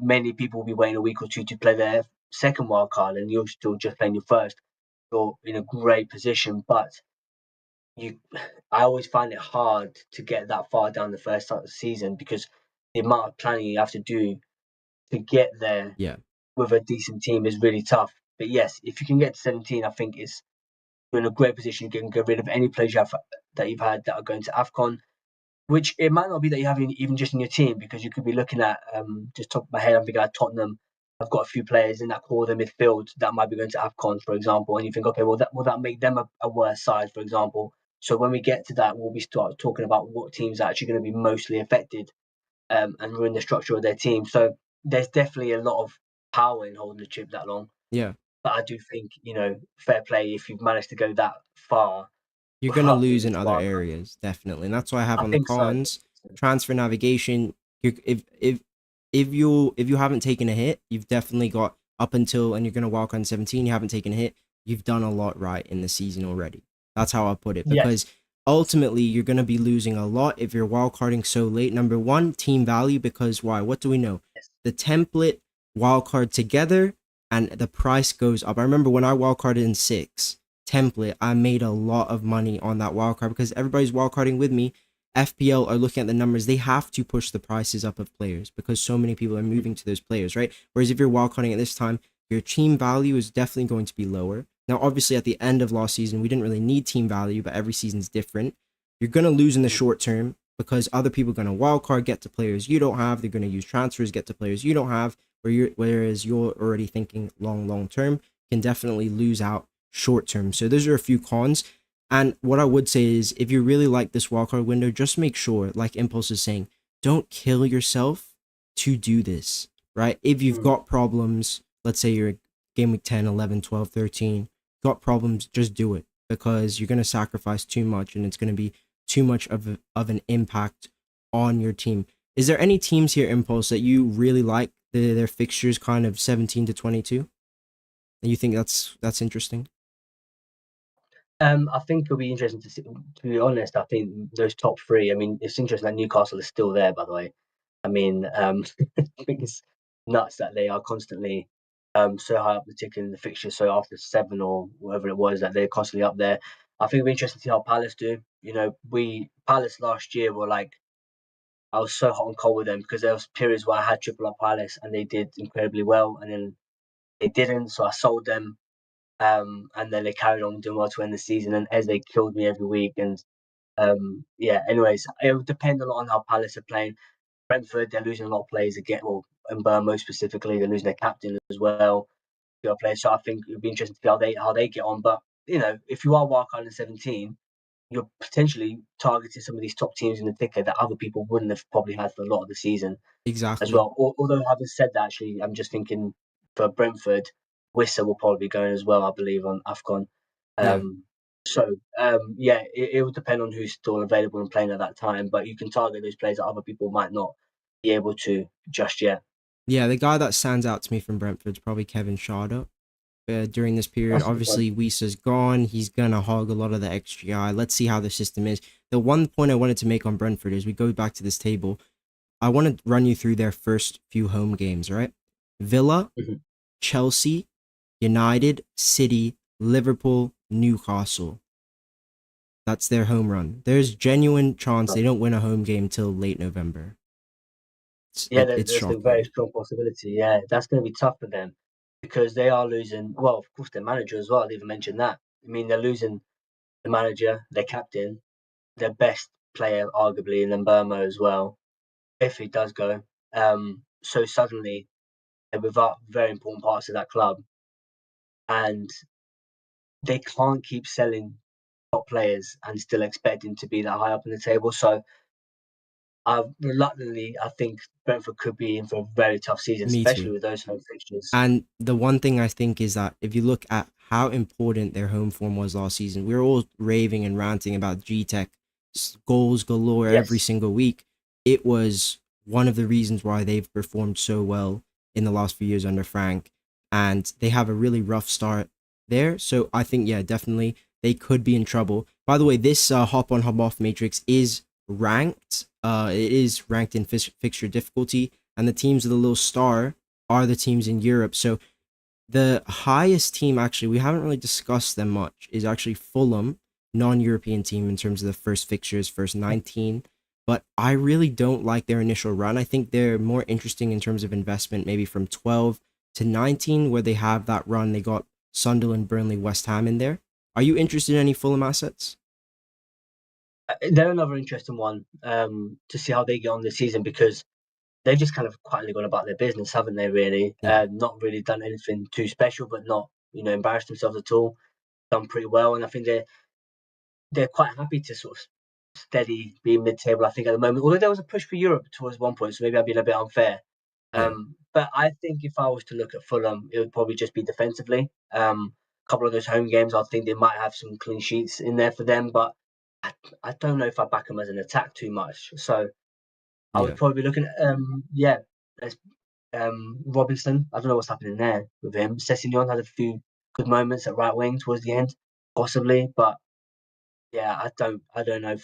many people will be waiting a week or two to play their second wild card, and you're still just playing your first. You're in a great position, but you I always find it hard to get that far down the first start of the season, because the amount of planning you have to do to get there Yeah. with a decent team is really tough. But yes, if you can get to 17, I think you're in a great position. You can get rid of any players that you've had that are going to AFCON, which it might not be that you have even just in your team, because you could be looking at, just top of my head, I'm thinking at Tottenham. I've got a few players in that core of the midfield that might be going to AFCON, for example, and you think, okay, well, will that make them a worse side, for example? So when we get to that, we'll be start talking about what teams are actually going to be mostly affected, and ruin the structure of their team. So there's definitely a lot of power in holding the chip that long. Yeah. But I do think, fair play if you've managed to go that far You're gonna without lose losing in to other wildcard. areas, definitely, and that's why I have I on the think so. cons transfer navigation. If you haven't taken a hit, you've definitely got up until, and you're gonna walk on 17. You haven't taken a hit. You've done a lot right in the season already. That's how I put it, Yes. because ultimately you're gonna be losing a lot if you're wildcarding so late. Number one, team value, because why? What do we know? Yes. The template wildcard together, and the price goes up. I remember when I wildcarded in 6 template, I made a lot of money on that wildcard because everybody's wildcarding with me. FPL are looking at the numbers. They have to push the prices up of players because so many people are moving to those players, right? Whereas if you're wildcarding at this time, your team value is definitely going to be lower. Now, obviously, at the end of last season, we didn't really need team value, but every season's different. You're going to lose in the short term because other people are going to wildcard, get to players you don't have. They're going to use transfers, get to players you don't have. Whereas you're already thinking long term, can definitely lose out short term. So those are a few cons. And what I would say is, if you really like this wildcard window, just make sure, like Impulse is saying, don't kill yourself to do this, right? If you've Mm. got problems, let's say you're game week 10, 11, 12, 13, got problems, just do it, because you're going to sacrifice too much and it's going to be too much of an impact on your team. Is there any teams here, Impulse, that you really like their fixtures kind of 17 to 22? And you think that's interesting? I think it'll be interesting to see. To be honest, I think those top three. I mean, it's interesting that Newcastle is still there. By the way, I mean, I think it's nuts that they are constantly so high up the ticket in the fixture. So after 7 or whatever it was, that they're constantly up there. I think it'll be interesting to see how Palace do. We Palace last year were like, I was so hot and cold with them, because there was periods where I had triple up Palace and they did incredibly well, and then they didn't, so I sold them. And then they carried on doing well to end the season, and Eze killed me every week. And yeah, anyways, it will depend a lot on how Palace are playing. Brentford, they're losing a lot of players again. Well, and Bournemouth specifically, they're losing their captain as well. The other players, so I think it'd be interesting to see how they get on. But if you are wildcard in 17, you're potentially targeting some of these top teams in the ticket that other people wouldn't have probably had for a lot of the season as Exactly. well. Although having said that, actually, I'm just thinking for Brentford, Wissa will probably be going as well, I believe, on AFCON. Yeah. Um, yeah, it will depend on who's still available and playing at that time. But you can target those players that other people might not be able to just yet. Yeah, the guy that stands out to me from Brentford's probably Kevin Schade. During this period, That's a good one. obviously Wisa's gone. He's gonna hog a lot of the XGI. Let's see how the system is. The one point I wanted to make on Brentford is we go back to this table. I want to run you through their first few home games, right? Villa, Mhm. Chelsea, United, City, Liverpool, Newcastle. That's their home run. There's genuine chance they don't win a home game till late November. Yeah, It's there's a very shocking. strong possibility. Yeah, that's going to be tough for them because they are losing. Well, of course, their manager as well. I didn't even mention that. I mean, they're losing the manager, their captain, their best player, arguably, and then Burma as well, if he does go. So suddenly they're without very important parts of that club, and they can't keep selling top players and still expecting to be that high up in the table. So, reluctantly, I think Brentford could be in for a very tough season, Me especially too. with those home fixtures. And the one thing I think is that if you look at how important their home form was last season, we were all raving and ranting about G Tech goals galore every Yes. single week. It was one of the reasons why they've performed so well in the last few years under Frank. And they have a really rough start there. So I think, yeah, definitely they could be in trouble. By the way, this hop on, hop off matrix is ranked. It is ranked in fixture difficulty. And the teams with a little star are the teams in Europe. So the highest team, actually, we haven't really discussed them much, is actually Fulham, non-European team in terms of the first fixtures, first 19. But I really don't like their initial run. I think they're more interesting in terms of investment, maybe from 12 to 19, where they have that run. They got Sunderland, Burnley, West Ham in there. Are you interested in any Fulham assets? They're another interesting one to see how they get on this season because they've just kind of quietly gone about their business, haven't they? Really, Yeah, not really done anything too special, but not embarrassed themselves at all. Done pretty well, and I think they're quite happy to sort of steady be mid-table. I think at the moment, although there was a push for Europe towards one point, so maybe I've been a bit unfair. yeah, But I think if I was to look at Fulham, it would probably just be defensively. A couple of those home games, I think they might have some clean sheets in there for them, but I, I don't know if I back them as an attack too much. So I would yeah. probably be looking at yeah, there's Robinson. I don't know what's happening there with him. Sessegnon had a few good moments at right wing towards the end, possibly, but yeah, I don't know.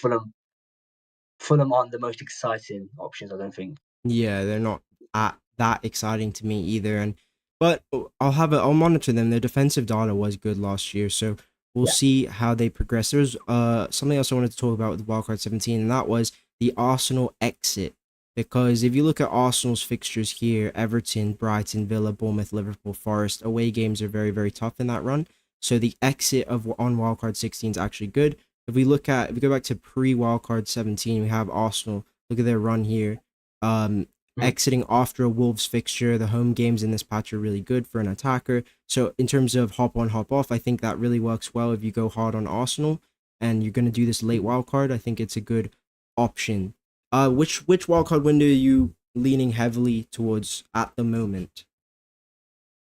Fulham aren't the most exciting options, I don't think. Yeah, they're not that exciting to me either. And but I'll monitor them. Their defensive data was good last year, so we'll Yeah. see how they progress. There's something else I wanted to talk about with Wildcard 17, and that was the Arsenal exit. Because if you look at Arsenal's fixtures here, Everton, Brighton, Villa, Bournemouth, Liverpool, Forest, away games are very, very tough in that run. So the exit of on Wildcard 16 is actually good. If we go back to pre-Wildcard 17, we have Arsenal. Look at their run here, um, Mhm. exiting after a Wolves fixture. The home games in this patch are really good for an attacker. So in terms of hop on, hop off, I think that really works well if you go hard on Arsenal and you're going to do this late wild card. I think it's a good option. Which wild card window are you leaning heavily towards at the moment?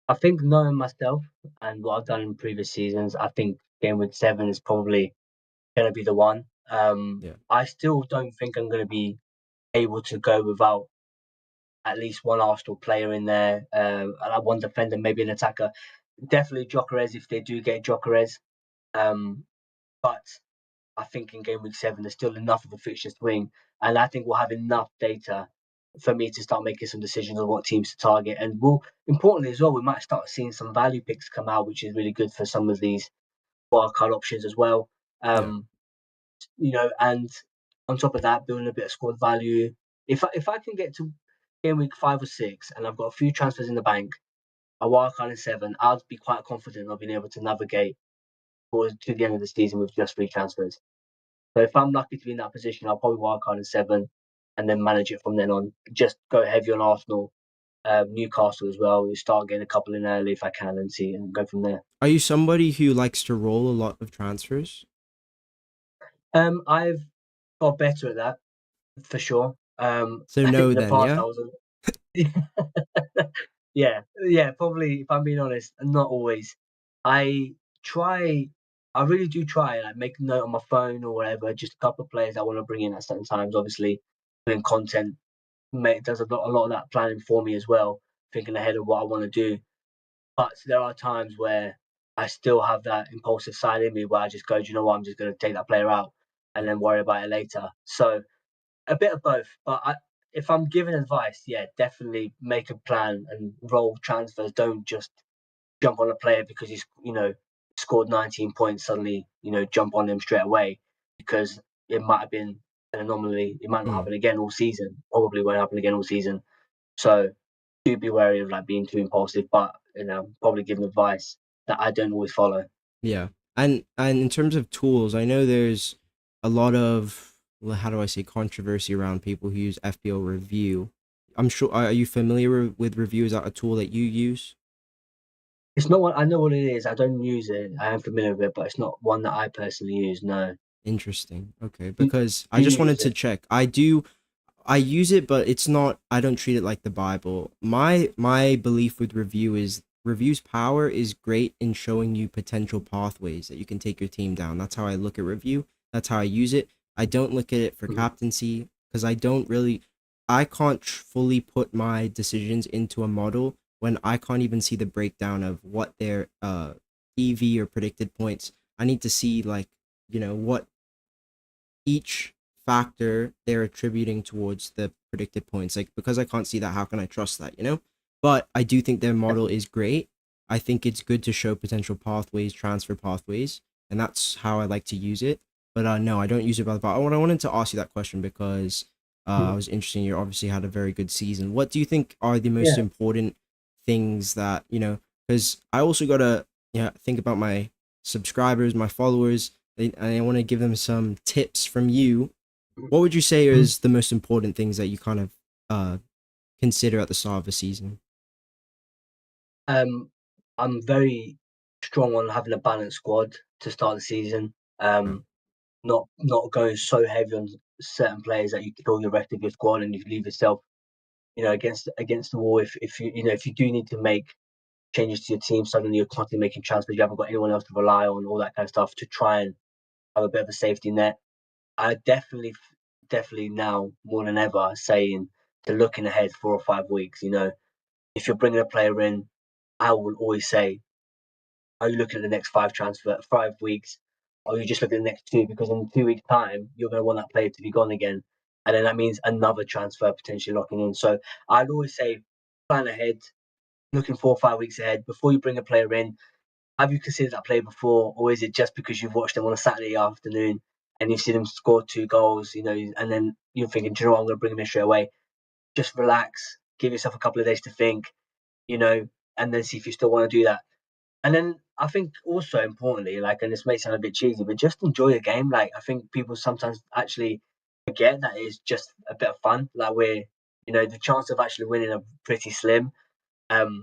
I think knowing myself and what I've done in previous seasons, I think game week 7 is probably going to be the one. Yeah, I still don't think I'm going to be able to go without at least one Arsenal player in there, and one defender, maybe an attacker. Definitely Jokeres if they do get Jokeres. Um, but I think in game week 7, there's still enough of a fixture swing, and I think we'll have enough data for me to start making some decisions on what teams to target. And we'll, importantly as well, we might start seeing some value picks come out, which is really good for some of these wildcard options as well. yeah. Um, and on top of that, building a bit of squad value. If I can get to game week 5 or 6, and I've got a few transfers in the bank, a wildcard in 7, I'd be quite confident of being able to navigate towards to the end of the season with just 3 transfers. So if I'm lucky to be in that position, I'll probably wildcard in 7 and then manage it from then on. Just go heavy on Arsenal, Newcastle as well. We start getting a couple in early if I can and see and go from there. Are you somebody who likes to roll a lot of transfers? I've got better at that for sure. So I think no, in the then, past yeah. I was yeah, yeah, probably if I'm being honest, not always. I try, I really do try, like make a note on my phone or whatever, just a couple of players I want to bring in at certain times. Obviously, doing content does a lot of that planning for me as well, thinking ahead of what I want to do. But there are times where I still have that impulsive side in me where I just go, do you know what, I'm just going to take that player out and then worry about it later. So a bit of both, but if I'm giving advice, yeah, definitely make a plan and roll transfers. Don't just jump on a player because he's scored 19 points. Suddenly, jump on him straight away because it might have been an anomaly. It might not Mm, happen again all season. Probably won't happen again all season. So do be wary of like being too impulsive. But probably giving advice that I don't always follow. yeah. And in terms of tools, I know there's a lot of, well, how do I say, controversy around people who use FPL review. I'm sure. Are you familiar with review? Is that a tool that you use? It's not what I know what it is. I don't use it. I am familiar with it, but it's not one that I personally use. No. Interesting. Okay, Do, because I do just you wanted use to it? check. I use it, but it's not. I don't treat it like the Bible. My belief with review is review's power is great in showing you potential pathways that you can take your team down. That's how I look at review. That's how I use it. I don't look at it for Mhm. captaincy because I don't really. I can't fully put my decisions into a model when I can't even see the breakdown of what their EV or predicted points. I need to see, like, what each factor they're attributing towards the predicted points. Like, because I can't see that, how can I trust that? But I do think their model is great. I think it's good to show potential pathways, transfer pathways, and that's how I like to use it. But no, I don't use it by the bar. I wanted to ask you that question because I Mhm. was interested. You obviously had a very good season. What do you think are the most Yeah. important things that, because I also got to, think about my subscribers, my followers, and I want to give them some tips from you. What would you say Mhm. is the most important things that you kind of uh, consider at the start of a season? Um, I'm very strong on having a balanced squad to start the season. Mm, Not going so heavy on certain players that you kill the rest of your squad and you leave yourself, against the wall. If you do need to make changes to your team, suddenly you're constantly making transfers. You haven't got anyone else to rely on, all that kind of stuff to try and have a bit of a safety net. I definitely now more than ever saying to looking ahead 4 or 5 weeks. If you're bringing a player in, I will always say, are you looking at the next 5 weeks? Or are you just looking at the next two? Because in 2 weeks' time, you're going to want that player to be gone again. And then that means another transfer potentially locking in. So I'd always say plan ahead, looking 4 or 5 weeks ahead before you bring a player in. Have you considered that player before, or is it just because you've watched them on a Saturday afternoon and you've seen them score 2 goals, and then you're thinking, do you know what, I'm going to bring him in straight away? Just relax, give yourself a couple of days to think, you know, and then see if you still want to do that. And then I think also importantly, like, and this may sound a bit cheesy, but just enjoy the game. Like, I think people sometimes actually forget that it's just a bit of fun. Like, the chance of actually winning are pretty slim.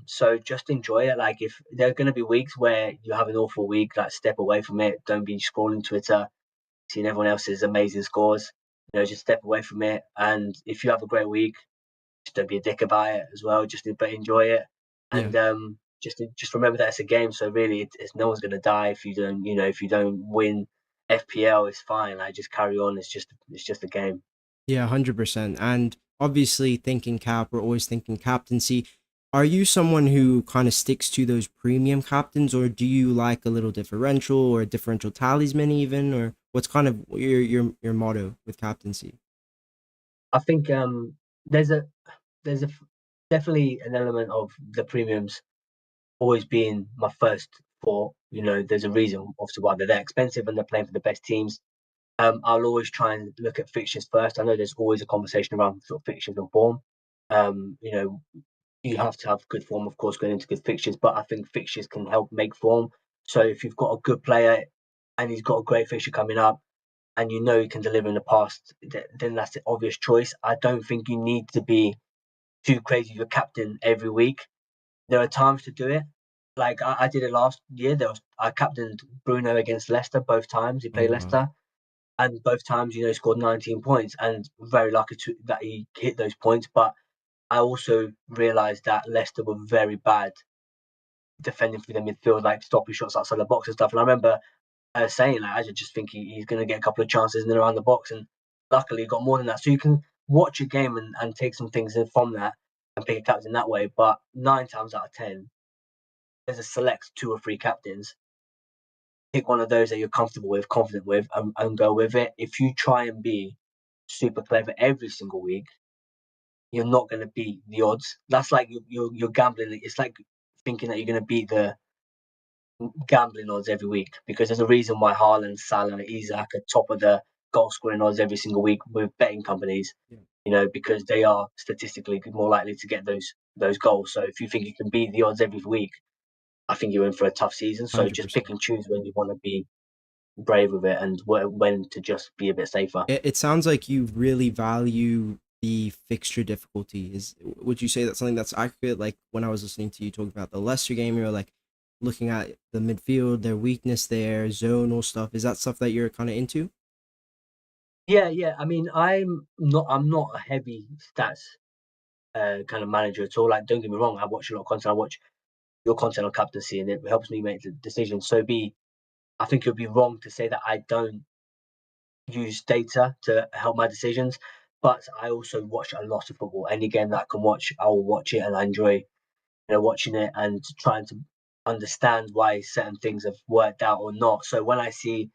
So just enjoy it. Like, if there are going to be weeks where you have an awful week, like, step away from it. Don't be scrolling Twitter, seeing everyone else's amazing scores. Just step away from it. And if you have a great week, just don't be a dick about it as well. But enjoy it, yeah. and just remember that it's a game. So really, it's no one's gonna die if you don't. If you don't win FPL, it's fine. Like, just carry on. It's just a game. Yeah, 100%. And obviously, thinking cap, we're always thinking captaincy. Are you someone who kind of sticks to those premium captains, or do you like a little differential or a differential talisman even, or what's kind of your motto with captaincy? I think there's a there's a definitely an element of the premiums always being my first thought. There's a reason obviously why they're expensive and they're playing for the best teams. I'll always try and look at fixtures first. I know there's always a conversation around sort of fixtures and form. Um, you know, you have to have good form, of course, going into good fixtures, but I think fixtures can help make form. So if you've got a good player and he's got a great fixture coming up and he can deliver in the past, then that's the obvious choice. I don't think you need to be too crazy with your captain every week. There are times to do it. Like I did it last year. I captained Bruno against Leicester both times. He Oh played wow. Leicester. and both times, scored 19 points, and very lucky that he hit those points. But I also realised that Leicester were very bad defending through the midfield, like stopping shots outside the box and stuff. And I remember saying, like, I just think he's going to get a couple of chances in and around the box, and luckily he got more than that. So you can watch a game and take some things in from that and pick a captain that way. But 9 times out of 10, there's a select 2 or 3 captains. Pick one of those that you're comfortable with, confident with, and go with it. If you try and be super clever every single week, you're not going to beat the odds. That's like you're gambling. It's like thinking that you're going to beat the gambling odds every week, because there's a reason why Haaland, Salah, and Isak are top of the goal scoring odds every single week with betting companies. Yeah, Because they are statistically more likely to get those goals. So if you think you can beat the odds every week, I think you're in for a tough season. So hundred just pick percent. and choose when you want to be brave with it and when to just be a bit safer. It sounds like you really value the fixture difficulty. Would you say that's something that's accurate? Like when I was listening to you talk about the Leicester game, you were like looking at the midfield, their weakness there, zonal stuff. Is that stuff that you're kind of into? Yeah, yeah. I mean, I'm not a heavy stats kind of manager at all. Like, don't get me wrong, I watch a lot of content. I watch your content on captaincy, and it helps me make the decisions. I think it would be wrong to say that I don't use data to help my decisions, but I also watch a lot of football. Any game that I can watch, I will watch it, and I enjoy watching it and trying to understand why certain things have worked out or not. So when I see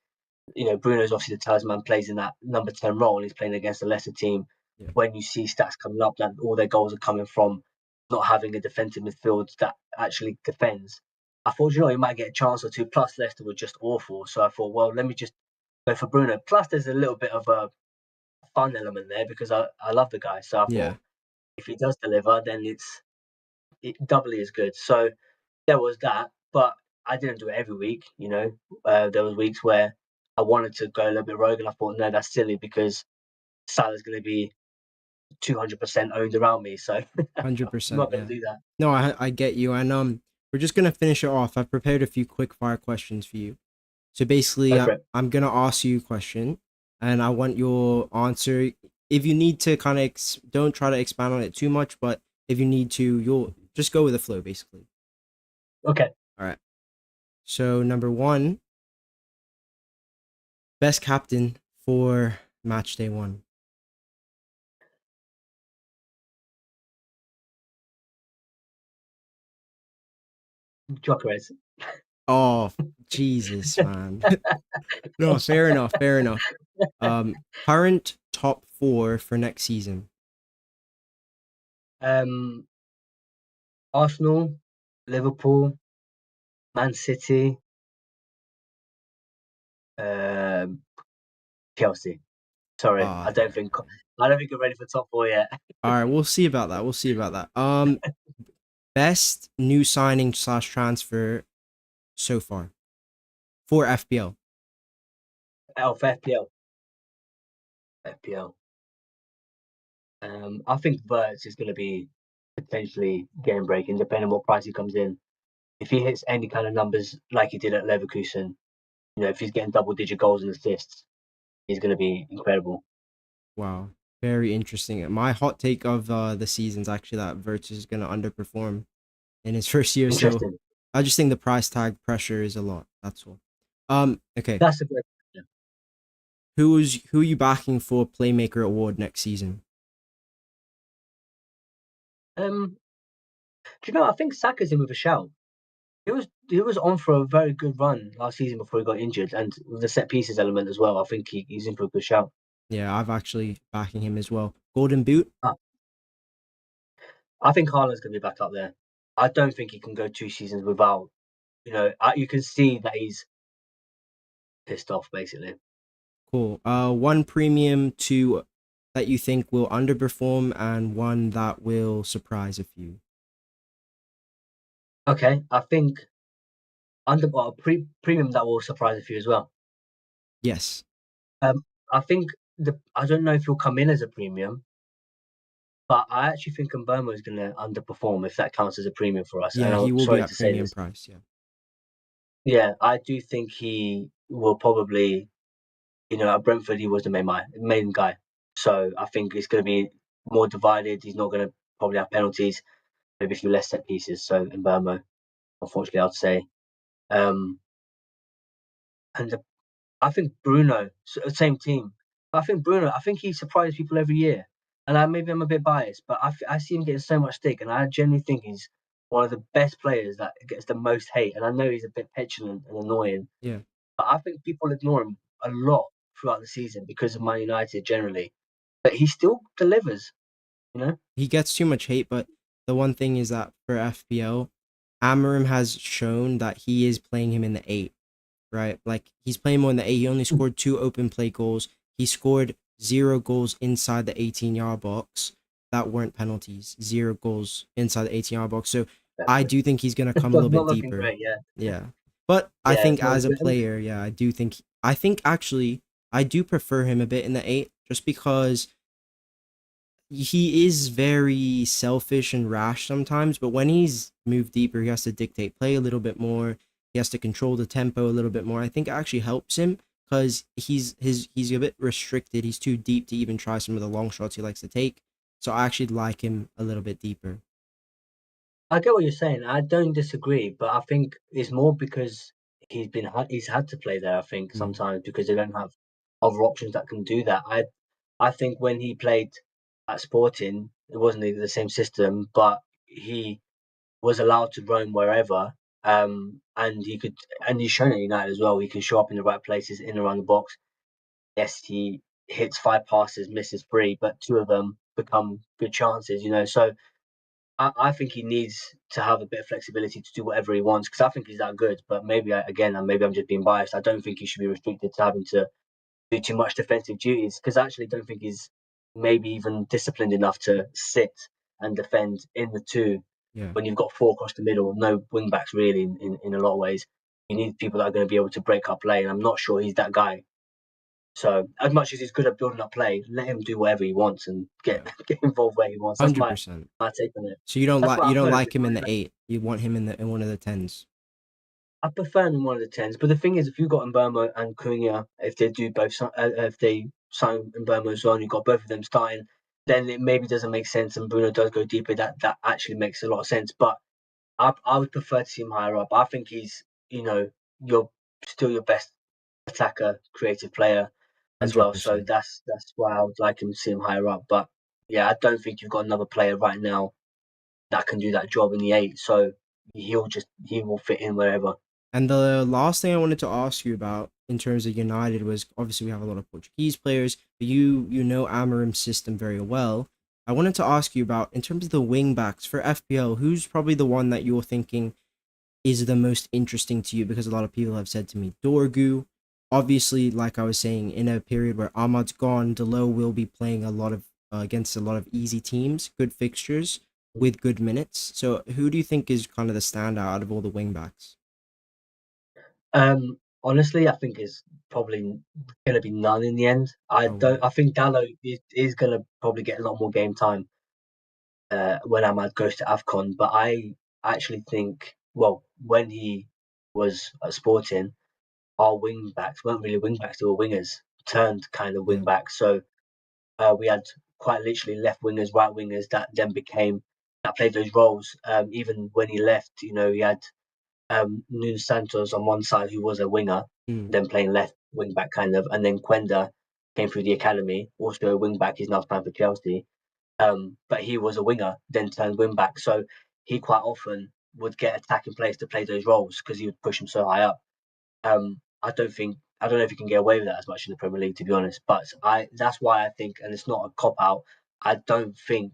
Bruno's obviously the talisman, plays in that number 10 role, and he's playing against a lesser team. Yeah, When you see stats coming up that all their goals are coming from not having a defensive midfield that actually defends, I thought, he might get a chance or two. Plus, Leicester were just awful. So I thought, well, let me just go for Bruno. Plus, there's a little bit of a fun element there because I love the guy. So I yeah, thought if he does deliver, then it doubly as good. So there was that, but I didn't do it every week. There was weeks where I wanted to go a little bit rogue, and I thought, no, that's silly because Salah's going to be 200% owned around me, so I'm 100%. not going Yeah. to do that. No, I get you, and we're just gonna finish it off. I've prepared a few quick fire questions for you. So basically, Go for it. I'm gonna ask you a question, and I want your answer. If you need to kind of don't try to expand on it too much, but if you need to, you'll just go with the flow, basically. Okay, All right. So number one, best captain for match day one. Jokeres. Oh, Jesus, man. No, fair enough. Fair enough. Current top four for next season. um, Arsenal, Liverpool, Man City, um, Chelsea. Sorry, Oh, I don't think you're ready for top four yet. all right. We'll see about that. We'll see about that. Best new signing slash transfer so far for FPL. Oh, for FPL. FPL. I think Verts is going to be potentially game breaking, depending on what price he comes in. If he hits any kind of numbers like he did at Leverkusen, if he's getting double digit goals and assists, he's going to be incredible. Wow, very interesting. My hot take of the season is actually that Verts is gonna underperform in his first year. So Interesting. I just think the price tag pressure is a lot. That's all. Okay. That's a great question. Who are you backing for Playmaker Award next season? Do you know? I think Saka's in with a shout. He was on for a very good run last season before he got injured, and with the set pieces element as well. I think he's in for a good shout. Yeah, I've actually backing him as well. Golden Boot. Ah, I think Haaland's going to be back up there. I don't think he can go 2 seasons without. You can see that he's pissed off basically. Cool. One premium two that you think will underperform and one that will surprise a few. Okay, I think premium that will surprise a few as well. Yes. Um, I think I don't know if he'll come in as a premium, but I actually think Mboma is going to underperform if that counts as a premium for us. And Yeah, he I'm will be sorry at to say premium this. price. Yeah. Yeah, I do think he will probably At Brentford, he was the main guy. So I think it's going to be more divided. He's not going to probably have penalties, maybe a few less set pieces. So in Burmo, unfortunately, I'd say. Um, and I think Bruno, same team. I think Bruno, I think he surprises people every year. And maybe I'm a bit biased, but I see him getting so much stick, and I genuinely think he's one of the best players that gets the most hate. And I know he's a bit petulant and annoying, Yeah. but I think people ignore him a lot throughout the season because of Man United generally. But he still delivers, you know? He gets too much hate, but the one thing is that for FPL, Amarim has shown that he is playing him in the 8, right? Like he's playing more in the 8. He only scored 2 open play goals. He scored 0 goals inside the 18-yard box that weren't penalties. 0 goals inside the 18-yard box. So I do think he's going to It's come a little not bit looking deeper. great, yeah. Yeah. But I Yeah, think it's not as a good. player, yeah, I think actually I do prefer him a bit in the 8 just because he is very selfish and rash sometimes, but when he's moved deeper, he has to dictate play a little bit more. He has to control the tempo a little bit more. I think it actually helps him because he's a bit restricted. He's too deep to even try some of the long shots he likes to take. So I actually like him a little bit deeper. I get what you're saying. I don't disagree, but I think it's more because he's had to play there. I think Mm, sometimes because they don't have other options that can do that. I think when he played at Sporting, it wasn't the same system, but he was allowed to roam wherever. And he's shown at United as well. He can show up in the right places in and around the box. Yes, he hits 5 passes, misses 3, but 2 of them become good chances. So I think he needs to have a bit of flexibility to do whatever he wants because I think he's that good. But maybe I'm just being biased. I don't think he should be restricted to having to do too much defensive duties because I actually don't think he's maybe even disciplined enough to sit and defend in the 2 yeah, when you've got 4 across the middle, no wing backs really in a lot of ways. You need people that are going to be able to break up play, and I'm not sure he's that guy. So as much as he's good at building up play, let him do whatever he wants and get yeah, get involved where he wants. That's 100%. my take on it. So That's what you I've don't heard like with him Man in the United. 8. You want him in one of the 10s. I prefer him in one of the 10s, but the thing is, if you've got Mbomo and Cunha, if they do both, if they sign Mbomo as well, and you've got both of them starting, then it maybe doesn't make sense, and Bruno does go deeper. That actually makes a lot of sense. But I would prefer to see him higher up. I think he's, you know, you're still your best attacker, creative player as well. So 100%. that's why I would like him to see him higher up. But yeah, I don't think you've got another player right now that can do that job in the 8. So he will fit in wherever. And the last thing I wanted to ask you about in terms of United was obviously we have a lot of Portuguese players, but you know Amarim's system very well. I wanted to ask you about in terms of the wing backs for FPL, who's probably the one that you're thinking is the most interesting to you? Because a lot of people have said to me Dorgu. Obviously, like I was saying, in a period where Ahmad's gone, Delo will be playing a lot of against a lot of easy teams, good fixtures with good minutes. So, who do you think is kind of the standout out of all the wing backs? Honestly, I think it's probably going to be none in the end. I Oh don't. wow, I think Dallo is going to probably get a lot more game time when Ahmad goes to AFCON. But I actually think, well, when he was at Sporting, our wing backs weren't really wing backs; they were wingers, turned kind of wing yeah, backs. So we had quite literally left wingers, right wingers that then became that played those roles. Even when he left, he had Nuno Santos on one side, who was a winger, mm, then playing left wing back kind of, and then Quenda came through the academy, also a wing back. He's now playing for Chelsea, but he was a winger, then turned wing back. So he quite often would get attacking players to play those roles because he would push them so high up. I don't know if you can get away with that as much in the Premier League, to be honest. But I that's why I think, and it's not a cop out. I don't think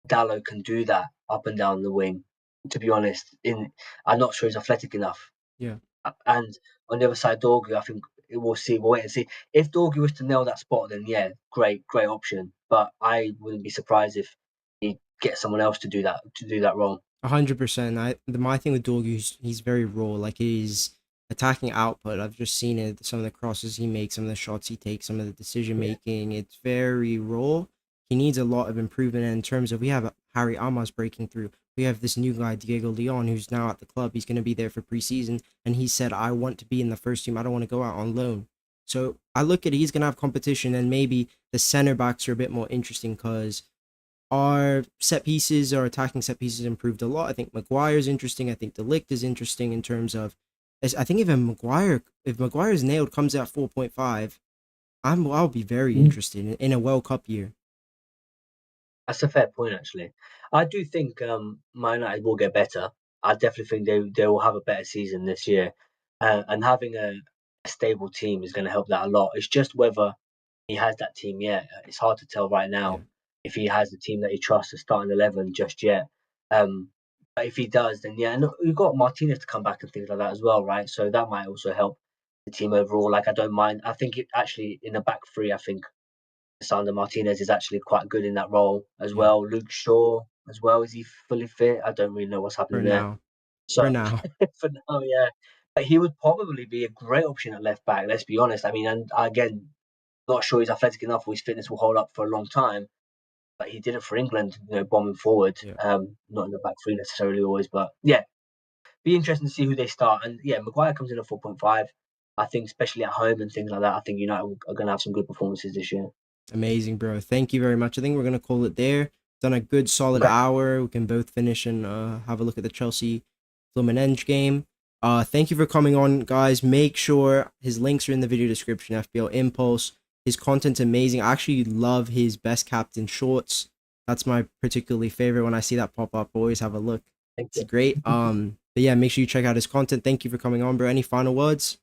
Dallo can do that up and down the wing. To be honest, I'm not sure he's athletic enough. yeah. And on the other side, Dorgu, I think we'll see. We'll wait and see. If Dorgu was to nail that spot, then yeah, great option. But I wouldn't be surprised if he gets someone else to do that role. 100%. My thing with Dorgu, he's very raw. Like his attacking output, I've just seen it. Some of the crosses he makes, some of the shots he takes, some of the decision Yeah. making. It's very raw. He needs a lot of improvement in terms of we have Harry Amas breaking through. We have this new guy Diego Leon who's now at the club. He's going to be there for preseason, and he said, "I want to be in the first team. I don't want to go out on loan." So I look at he's gonna have competition, and maybe the center backs are a bit more interesting because our set pieces, our attacking set pieces improved a lot. I think Maguire's interesting. I think De Ligt is interesting in terms of, I think even Maguire, if Maguire's nailed comes out 4.5, I'll be very Mm. interested in a World Cup year. That's a fair point, actually. I do think Man United will get better. I definitely think they will have a better season this year, and having a stable team is going to help that a lot. It's just whether he has that team yet. It's hard to tell right Yeah, now if he has the team that he trusts to start in 11 just yet. But if he does, then yeah, and look, you've got Martinez to come back and things like that as well, right? So that might also help the team overall. Like I don't mind. I think it actually in the back three, I think Sandro Martinez is actually quite good in that role as yeah. well. Luke Shaw as well. Is he fully fit? I don't really know what's For happening there. now, for So now, for now, yeah. But he would probably be a great option at left back. Let's be honest. I mean, and again, not sure he's athletic enough or his fitness will hold up for a long time. But he did it for England, bombing forward. yeah. Not in the back three necessarily always, but yeah, be interesting to see who they start. And yeah, Maguire comes in at 4.5. I think, especially at home and things like that, I think United are going to have some good performances this year. Amazing, bro. Thank you very much. I think we're gonna call it there. Done a good solid Okay, hour. We can both finish and have a look at the Chelsea Fluminense game. Thank you for coming on, guys. Make sure his links are in the video description. FPL Impulse. His content's amazing. I actually love his best captain shorts. That's my particularly favorite. When I see that pop up, always have a look. thank It's you. great. But yeah, make sure you check out his content. Thank you for coming on, bro. Any final words?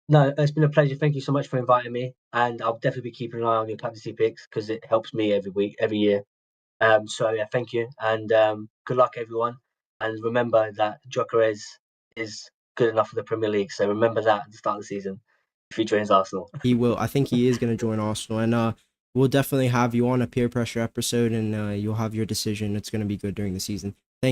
No, it's been a pleasure. Thank you so much for inviting me, and I'll definitely be keeping an eye on your captaincy picks because it helps me every week, every year. So yeah, thank you, and good luck, everyone. And remember that Gyökeres is good enough for the Premier League. So remember that at the start of the season if he joins Arsenal. He will. I think he is going to join Arsenal, and we'll definitely have you on a peer pressure episode, and you'll have your decision. It's going to be good during the season.